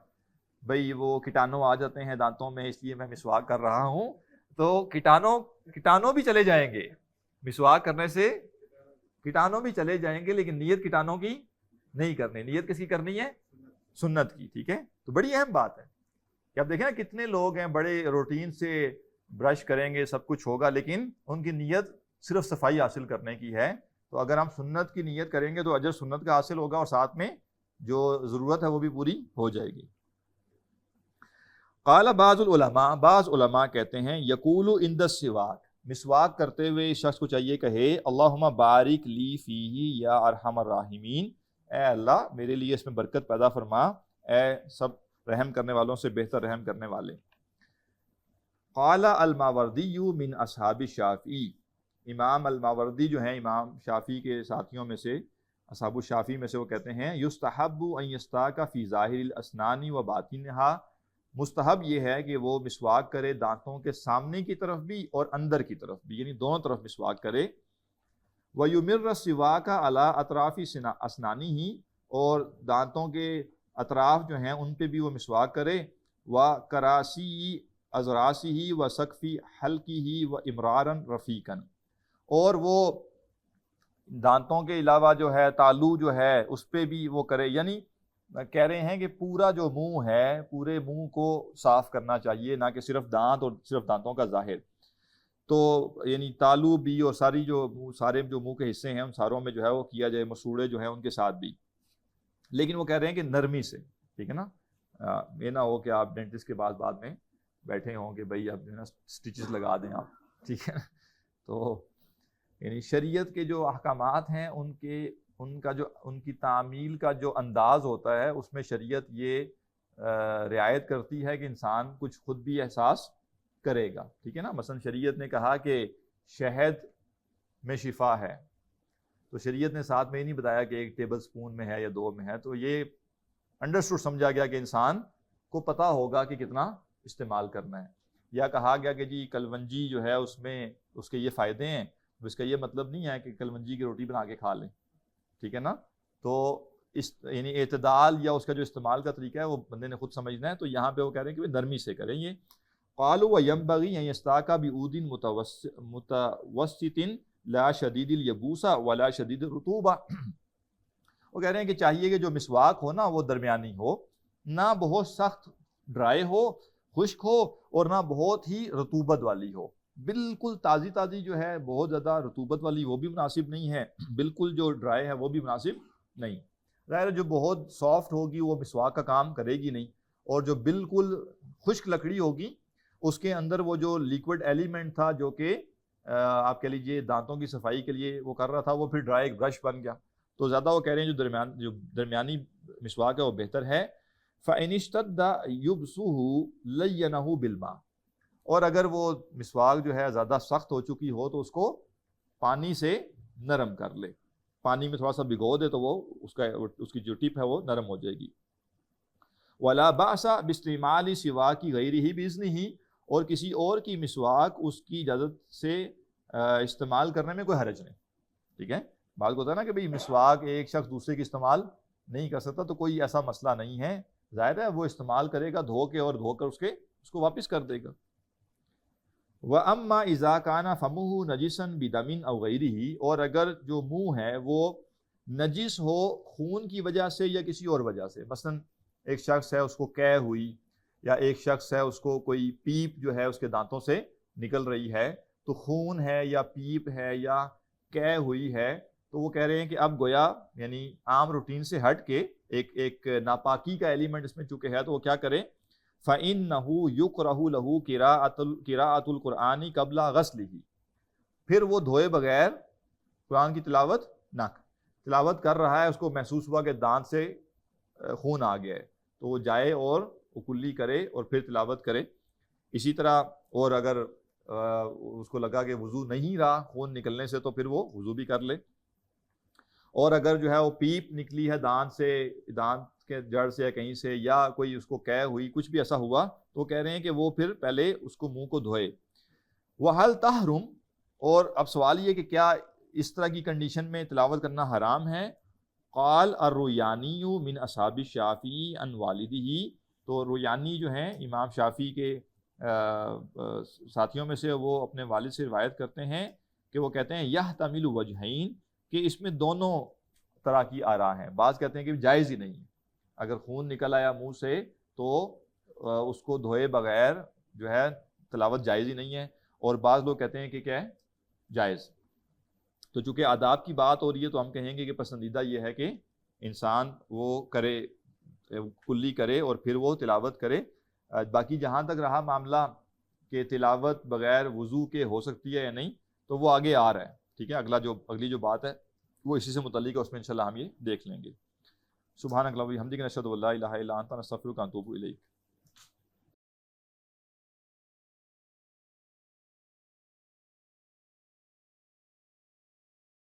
بھئی، وہ کیٹانو آ جاتے ہیں دانتوں میں اس لیے میں مسواک کر رہا ہوں، تو کیٹانو بھی چلے جائیں گے، مسواک کرنے سے کیٹانو بھی چلے جائیں گے، لیکن نیت کیٹانو کی نہیں کرنی، نیت کس کی کرنی ہے؟ سنت کی، ٹھیک ہے۔ تو بڑی اہم بات ہے کہ آپ دیکھیں نا کتنے لوگ ہیں بڑے روٹین سے برش کریں گے، سب کچھ ہوگا، لیکن ان کی نیت صرف صفائی حاصل کرنے کی ہے، تو اگر ہم سنت کی نیت کریں گے تو اجر سنت کا حاصل ہوگا، اور ساتھ میں جو ضرورت ہے وہ بھی پوری ہو جائے گی۔ قال بعض العلماء، بعض علماء کہتے ہیں یقول عند السواک، مسواک کرتے ہوئے شخص کو چاہیے کہے اللہم بارک لی فیہ یا ارحم الراحمین، اے اللہ میرے لیے اس میں برکت پیدا فرما، اے سب رحم کرنے والوں سے بہتر رحم کرنے والے۔ قال الماوردی من اصحاب الشافعی، امام الماوردی جو ہیں امام شافعی کے ساتھیوں میں سے، اصحاب الشافعی میں سے، وہ کہتے ہیں یستحب ان یستاک فی ظاہر الاسنان و باطنہا، مستحب یہ ہے کہ وہ مسواک کرے دانتوں کے سامنے کی طرف بھی اور اندر کی طرف بھی، یعنی دونوں طرف مسواک کرے۔ وَيُمِرَّ السِّوَاكَ عَلَىٰ أَطْرَافِ أَسْنَانِهِ، اور دانتوں کے اطراف جو ہیں ان پہ بھی وہ مسواک کرے۔ وَكَرَاسِي أَزْرَاسِهِ وَسَقْفِ حَلْقِهِ وَإِمْرَارًا رَفِيقًا، اور وہ دانتوں کے علاوہ جو ہے تالو جو ہے اس پہ بھی وہ کرے، یعنی کہہ رہے ہیں کہ پورا جو منہ ہے پورے منہ کو صاف کرنا چاہیے، نہ کہ صرف دانت اور صرف دانتوں کا ظاہر، تو یعنی تالو بھی اور سارے جو منہ کے حصے ہیں ان ساروں میں جو ہے وہ کیا جائے، مسوڑے جو ہیں ان کے ساتھ بھی، لیکن وہ کہہ رہے ہیں کہ نرمی سے، ٹھیک ہے نا، یہ نہ ہو کہ آپ ڈینٹسٹ کے بعد میں بیٹھے ہوں کہ بھائی اب جو ہے نا سٹیچز لگا دیں آپ، ٹھیک ہے، تو یعنی شریعت کے جو احکامات ہیں ان کی تعمیل کا جو انداز ہوتا ہے اس میں شریعت یہ رعایت کرتی ہے کہ انسان کچھ خود بھی احساس کرے گا، ٹھیک ہے نا۔ مثلا شریعت نے کہا کہ شہد میں شفا ہے، تو شریعت نے ساتھ میں یہ نہیں بتایا کہ 1 ٹیبل سپون میں ہے یا 2 میں ہے، تو یہ انڈرسٹوڈ سمجھا گیا کہ انسان کو پتہ ہوگا کہ کتنا استعمال کرنا ہے۔ یا کہا گیا کہ جی کلونجی جو ہے اس میں اس کے یہ فائدے ہیں، اس کا یہ مطلب نہیں ہے کہ کلونجی کی روٹی بنا کے کھا لیں، ٹھیک ہے نا، تو یعنی اعتدال یا اس کا جو استعمال کا طریقہ ہے وہ بندے نے خود سمجھنا ہے، تو یہاں پہ وہ کہہ رہے ہیں کہ نرمی سے کریں یہ۔ قالوا وینبغی ان یستاک بعود متوسط لا شدید الیبوس ولا شدید الرطوبہ، وہ کہہ رہے ہیں کہ چاہیے کہ جو مسواک ہو نا وہ درمیانی ہو، نہ بہت سخت ڈرائی ہو، خشک ہو، اور نہ بہت ہی رطوبت والی ہو، بالکل تازی جو ہے بہت زیادہ رطوبت والی وہ بھی مناسب نہیں ہے، بالکل جو ڈرائی ہے وہ بھی مناسب نہیں۔ ظاہر جو بہت سافٹ ہوگی وہ مسواک کا کام کرے گی نہیں، اور جو بالکل خشک لکڑی ہوگی اس کے اندر وہ جو لیکوڈ ایلیمنٹ تھا جو کہ آپ کہہ لیجیے دانتوں کی صفائی کے لیے وہ کر رہا تھا، وہ پھر ڈرائی برش بن گیا، تو زیادہ وہ کہہ رہے ہیں جو درمیانی مسواک ہے وہ بہتر ہے۔ فَإِنِ اشْتَدَّ يُبْسُهُ لَيَّنَهُ بِالْمَاءِ، اور اگر وہ مسواک جو ہے زیادہ سخت ہو چکی ہو تو اس کو پانی سے نرم کر لے، پانی میں تھوڑا سا بھگو دے تو وہ اس کی جو ٹپ ہے وہ نرم ہو جائے گی۔ وَلَا بَأْسَ بِاسْتِعْمَالِ سِوَاكِ غَيْرِهِ بِإِذْنِهِ، اور کسی اور کی مسواک اس کی اجازت سے استعمال کرنے میں کوئی حرج نہیں، ٹھیک ہے۔ بات کو ہوتا ہے نا کہ بھئی مسواک ایک شخص دوسرے کی استعمال نہیں کر سکتا، تو کوئی ایسا مسئلہ نہیں ہے، ظاہر ہے وہ استعمال کرے گا دھو کے، اور دھو کر اس کو واپس کر دے گا۔ وَأَمَّا إِذَا كَانَ فَمُهُ نَجِسًا بِدَمٍ أَوْ غَيْرِهِ، اور اگر جو منہ ہے وہ نجس ہو خون کی وجہ سے یا کسی اور وجہ سے، مثلا ایک شخص ہے اس کو قے ہوئی، یا ایک شخص ہے اس کو کوئی پیپ جو ہے اس کے دانتوں سے نکل رہی ہے، تو خون ہے یا پیپ ہے یا قے ہوئی ہے، تو وہ کہہ رہے ہیں کہ اب گویا یعنی عام روٹین سے ہٹ کے ایک ناپاکی کا ایلیمنٹ اس میں چونکہ ہے، تو وہ کیا کرے، فَإِنَّهُ يُكْرَهُ لَهُ قِرَاءَةُ الْقُرْآنِ قَبْلَ غَسْلِهِ، پھر وہ دھوئے بغیر قرآن کی تلاوت نہ تلاوت کر رہا ہے، اس کو محسوس ہوا کہ دانت سے خون آ گیا ہے، تو وہ جائے اور کلی کرے اور پھر تلاوت کرے۔ اسی طرح اور اگر اس کو لگا کہ وضو نہیں رہا خون نکلنے سے تو پھر وہ وضو بھی کر لے، اور اگر جو ہے وہ پیپ نکلی ہے دانت سے، دانت کے جڑ سے یا کہیں سے، یا کوئی اس کو قے ہوئی، کچھ بھی ایسا ہوا، تو کہہ رہے ہیں کہ وہ پھر پہلے اس کو منہ کو دھوئے۔ وَهَلْ تَحْرُمْ، اور اب سوال یہ کہ کیا اس طرح کی کنڈیشن میں تلاوت کرنا حرام ہے؟ قال الرویانی من اصحاب الشافعی عن والدہ، تو رویانی جو ہیں امام شافعی کے ساتھیوں میں سے، وہ اپنے والد سے روایت کرتے ہیں کہ وہ کہتے ہیں یحتمل وجہین، کہ اس میں دونوں طرح کی آراء ہیں۔ بعض کہتے ہیں کہ جائز ہی نہیں، اگر خون نکل آیا منہ سے تو اس کو دھوئے بغیر جو ہے تلاوت جائز ہی نہیں ہے، اور بعض لوگ کہتے ہیں کہ کیا ہے، جائز۔ تو چونکہ آداب کی بات ہو رہی ہے تو ہم کہیں گے کہ پسندیدہ یہ ہے کہ انسان وہ کرے، کلی کرے اور پھر وہ تلاوت کرے۔ باقی جہاں تک رہا معاملہ کہ تلاوت بغیر وضو کے ہو سکتی ہے یا نہیں، تو وہ آگے آ رہا ہے، ٹھیک ہے، اگلی جو بات ہے وہ اسی سے متعلق ہے، اس میں انشاءاللہ ہم یہ دیکھ لیں گے۔ سبحانک اللہم و بحمدک، نشہد ان لا الہ الا انت، نستغفرک و نتوب الیک۔